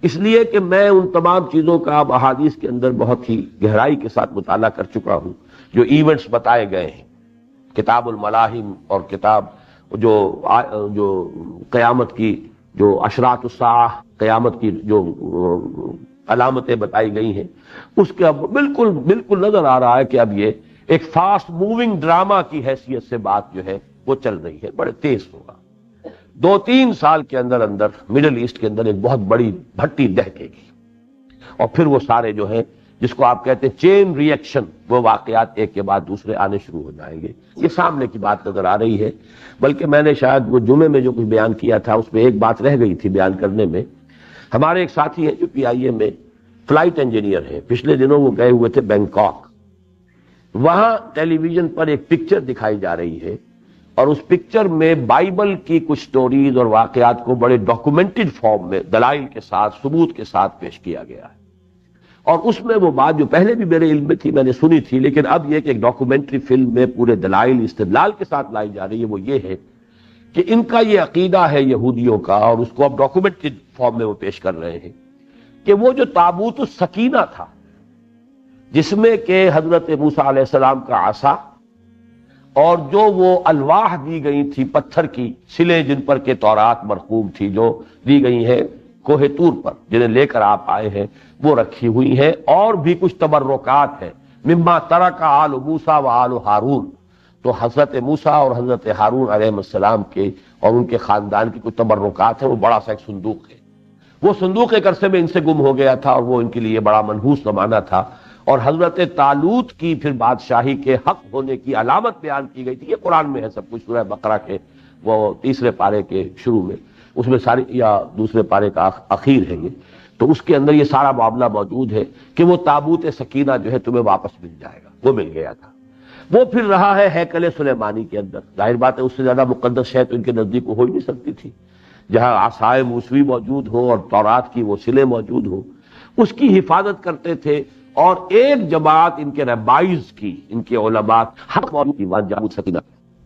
اس لیے کہ میں ان تمام چیزوں کا اب احادیث کے اندر بہت ہی گہرائی کے ساتھ مطالعہ کر چکا ہوں، جو ایونٹس بتائے گئے ہیں، کتاب الملاحم اور کتاب جو قیامت کی جو اشراط الساعہ، قیامت کی جو علامتیں بتائی گئی ہیں، اس کے اب بالکل نظر آ رہا ہے کہ اب یہ ایک فاسٹ موونگ ڈراما کی حیثیت سے بات جو ہے وہ چل رہی ہے، بڑے تیز ہوگا۔ 2-3 سال کے اندر مڈل ایسٹ کے اندر ایک بہت بڑی بھٹی دہکے گی، اور پھر وہ سارے جو ہیں جس کو آپ کہتے ہیں چین ری ایکشن، وہ واقعات ایک کے بعد دوسرے آنے شروع ہو جائیں گے. یہ سامنے کی بات نظر آ رہی ہے. بلکہ میں نے شاید وہ جمعے میں جو کچھ بیان کیا تھا اس میں ایک بات رہ گئی تھی بیان کرنے میں. ہمارے ایک ساتھی ہیں جو پی آئی اے میں فلائٹ انجینئر ہیں، پچھلے دنوں وہ گئے ہوئے تھے بینکاک. وہاں ٹیلی ویژن پر ایک پکچر دکھائی جا رہی ہے، اور اس پکچر میں بائبل کی کچھ سٹوریز اور واقعات کو بڑے ڈاکومنٹڈ فارم میں دلائل کے ساتھ، ثبوت کے ساتھ پیش کیا گیا ہے. اور اس میں وہ بات جو پہلے بھی میرے علم میں تھی، میں نے سنی تھی، لیکن اب یہ کہ ایک ڈاکومنٹری فلم میں پورے دلائل استدلال کے ساتھ لائی جا رہی ہے، وہ یہ ہے کہ ان کا یہ عقیدہ ہے یہودیوں کا، اور اس کو اب ڈاکومنٹڈ فارم میں وہ پیش کر رہے ہیں، کہ وہ جو تابوت السکینہ تھا جس میں کہ حضرت موسیٰ علیہ السلام کا عصا اور جو وہ الواح دی گئی تھی پتھر کی سلیں جن پر کہ تورات مرقوم تھی، جو دی گئی ہیں کوہ طور پر جنہیں لے کر آپ آئے ہیں، وہ رکھی ہوئی ہیں. اور بھی کچھ تبرکات ہیں مما ترک آل موسیٰ و آل ہارون، تو حضرت موسیٰ اور حضرت ہارون علیہ السلام کے اور ان کے خاندان کی کچھ تبرکات ہیں. وہ بڑا سا ایک صندوق ہے. وہ صندوق ایک عرصے میں ان سے گم ہو گیا تھا، اور وہ ان کے لیے بڑا منحوس زمانہ تھا. اور حضرت طالوت کی پھر بادشاہی کے حق ہونے کی علامت بیان کی گئی تھی. یہ قرآن میں ہے سب کچھ، سورہ بقرہ کے وہ 3 پارے کے شروع میں، اس میں ساری، یا 2 پارے کا اخیر ہے یہ، تو اس کے اندر یہ سارا معاملہ موجود ہے کہ وہ تابوت سکینہ جو ہے تمہیں واپس مل جائے گا. وہ مل گیا تھا. وہ پھر رہا ہے ہیکل سلیمانی کے اندر. ظاہر بات ہے اس سے زیادہ مقدس شے تو ان کے نزدیک ہو ہی نہیں سکتی تھی، جہاں عصائے موسوی موجود ہو اور تورات کی وہ سلیں موجود ہو، اس کی حفاظت کرتے تھے. اور ایک جماعت ان کے ربائز کی، ان کے علماء حق موجود کی جابوت سکینہ،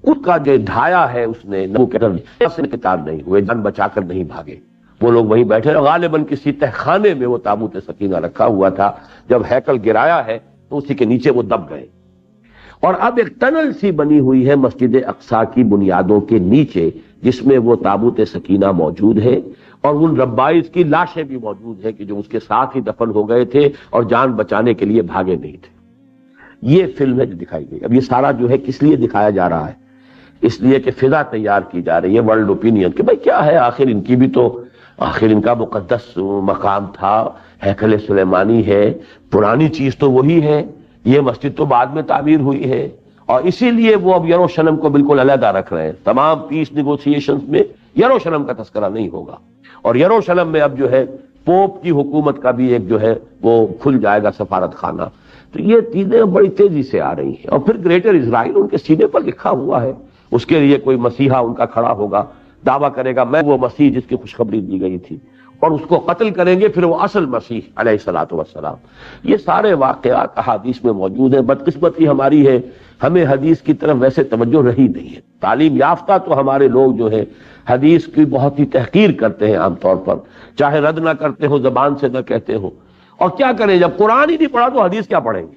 اس کا جو ڈھایا ہے اس نے نبو کتاب نہیں ہوئے، جان بچا کر نہیں بھاگے. وہ لوگ وہیں بیٹھے، غالباً کسی تہخانے میں وہ تابوت سکینہ رکھا ہوا تھا. جب ہیکل گرایا ہے تو اسی کے نیچے وہ دب گئے. اور اب ایک ٹنل سی بنی ہوئی ہے مسجد اقصیٰ کی بنیادوں کے نیچے، جس میں وہ تابوت سکینہ موجود ہے، اور ان ربائز کی لاشیں بھی موجود ہیں کہ جو اس کے ساتھ ہی دفن ہو گئے تھے اور جان بچانے کے لیے بھاگے نہیں تھے. یہ فلم ہے جو دکھائی گئی. اب یہ سارا جو ہے کس لیے دکھایا جا رہا ہے؟ اس لیے کہ فضا تیار کی جا رہی ہے ورلڈ اوپینین کہ بھئی کیا ہے، آخر ان کی بھی تو، آخر ان کا مقدس مقام تھا، ہیکل سلیمانی ہے، پرانی چیز تو وہی ہے، یہ مسجد تو بعد میں تعمیر ہوئی ہے. اور اسی لیے وہ اب یروشلم کو بالکل علیحدہ رکھ رہے ہیں. تمام پیس نیگوسیشنز میں یروشلم کا تذکرہ نہیں ہوگا. اور یروشلم میں اب جو ہے پوپ کی حکومت کا بھی ایک جو ہے وہ کھل جائے گا سفارت خانہ. تو یہ چیزیں بڑی تیزی سے آ رہی ہیں. اور پھر گریٹر اسرائیل ان کے سینے پر لکھا ہوا ہے، اس کے لیے کوئی مسیحا ان کا کھڑا ہوگا، دعویٰ کرے گا میں وہ مسیح جس کی خوشخبری دی گئی تھی، اور اس کو قتل کریں گے، پھر وہ اصل مسیح علیہ الصلوۃ والسلام. یہ سارے واقعات احادیث میں موجود ہیں. بدقسمتی ہماری ہے، ہمیں حدیث کی طرف ویسے توجہ رہی نہیں ہے. تعلیم یافتہ تو ہمارے لوگ جو ہے حدیث کی بہت ہی تحقیر کرتے ہیں عام طور پر، چاہے رد نہ کرتے ہو، زبان سے نہ کہتے ہو. اور کیا کریں، جب قرآن ہی نہیں پڑھا تو حدیث کیا پڑھیں گے؟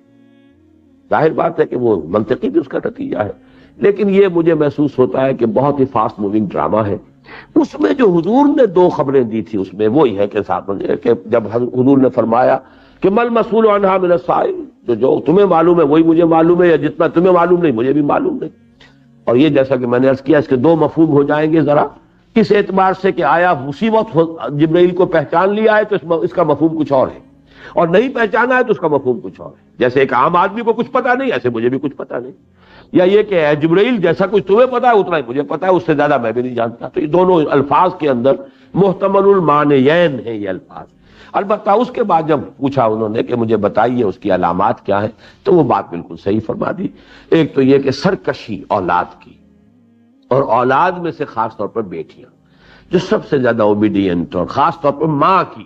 ظاہر بات ہے کہ وہ منطقی بھی اس کا نتیجہ ہے. لیکن یہ مجھے محسوس ہوتا ہے کہ بہت ہی فاسٹ موونگ ڈرامہ ہے. اس میں جو حضور نے 2 خبریں دی تھی، اس میں وہی ہے کہ ساتھ کہ جب حضور نے فرمایا کہ مل مسئول عنہا من السائل، جو تمہیں معلوم ہے وہی مجھے معلوم ہے، یا جتنا تمہیں معلوم نہیں مجھے بھی معلوم نہیں. اور یہ جیسا کہ میں نے عرض کیا، اس کے 2 مفہوم ہو جائیں گے ذرا، اس اعتبار سے کہ آیا اسی وقت جبرائیل کو پہچان لیا ہے تو اس کا مفہوم کچھ اور ہے، اور نہیں پہچانا ہے تو اس کا مفہوم کچھ اور ہے. جیسے ایک عام آدمی کو کچھ پتا نہیں، ایسے مجھے بھی کچھ پتا نہیں. یا یہ کہ اے جبرائیل جیسا کچھ تمہیں پتا ہے اتنا ہی مجھے پتا ہے، اس سے زیادہ میں بھی نہیں جانتا. تو یہ دونوں الفاظ کے اندر محتمل المعنیین ہیں یہ الفاظ. البتہ اس کے بعد جب پوچھا انہوں نے کہ مجھے بتائیے اس کی علامات کیا ہیں، تو وہ بات بالکل صحیح فرما دی. ایک تو یہ کہ سرکشی اولاد کی، اور اولاد میں سے خاص طور پر بیٹیاں جو سب سے زیادہ اوبیڈینٹ، اور خاص طور پر ماں کی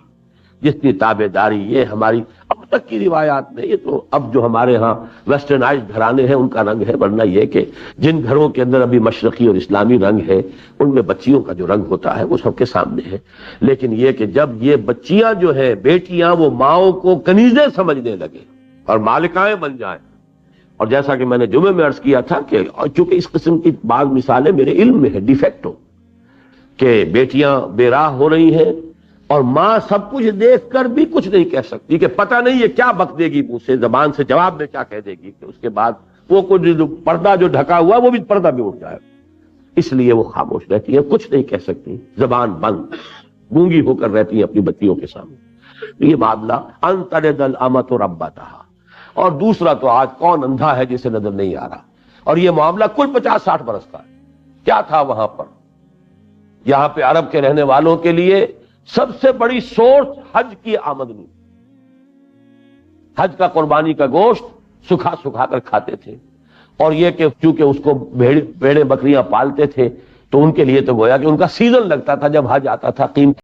جس کی تابع داری، یہ ہماری اب تک کی روایات میں، یہ تو اب جو ہمارے ہاں ویسٹرنائزڈ گھرانے ہیں ان کا رنگ ہے، ورنہ یہ کہ جن گھروں کے اندر ابھی مشرقی اور اسلامی رنگ ہے ان میں بچیوں کا جو رنگ ہوتا ہے وہ سب کے سامنے ہے. لیکن یہ کہ جب یہ بچیاں جو ہیں، بیٹیاں، وہ ماؤں کو کنیزیں سمجھنے لگے اور مالکائیں بن جائیں. اور جیسا کہ میں نے جمعے میں عرض کیا تھا کہ چونکہ اس قسم کی بعض مثالیں میرے علم میں ہے ڈیفیکٹو، کہ بیٹیاں بے راہ ہو رہی ہیں اور ماں سب کچھ دیکھ کر بھی کچھ نہیں کہہ سکتی، کہ پتہ نہیں یہ کیا بک دے گی منہ سے، زبان سے جواب میں کیا کہہ دے گی، کہ اس کے بعد وہ کچھ پردہ جو ڈھکا ہوا وہ بھی پردہ بھی اٹھ جائے. اس لیے وہ خاموش رہتی ہیں، کچھ نہیں کہہ سکتی، زبان بند، گونگی ہو کر رہتی ہیں اپنی بچیوں کے سامنے. یہ معاملہ انتلد الامۃ ربتہا. اور دوسرا تو آج کون اندھا ہے جسے نظر نہیں آ رہا, اور یہ معاملہ کل 50-60 برس کا ہے. کیا تھا وہاں پر؟ یہاں پہ عرب کے رہنے والوں کے لیے سب سے بڑی سورس حج کی آمدنی. حج کا قربانی کا گوشت سکھا سکھا کر کھاتے تھے, اور یہ کہ چونکہ اس کو بھیڑیں بکریاں پالتے تھے تو ان کے لیے تو گویا کہ ان کا سیزن لگتا تھا جب حج آتا تھا, قیمتی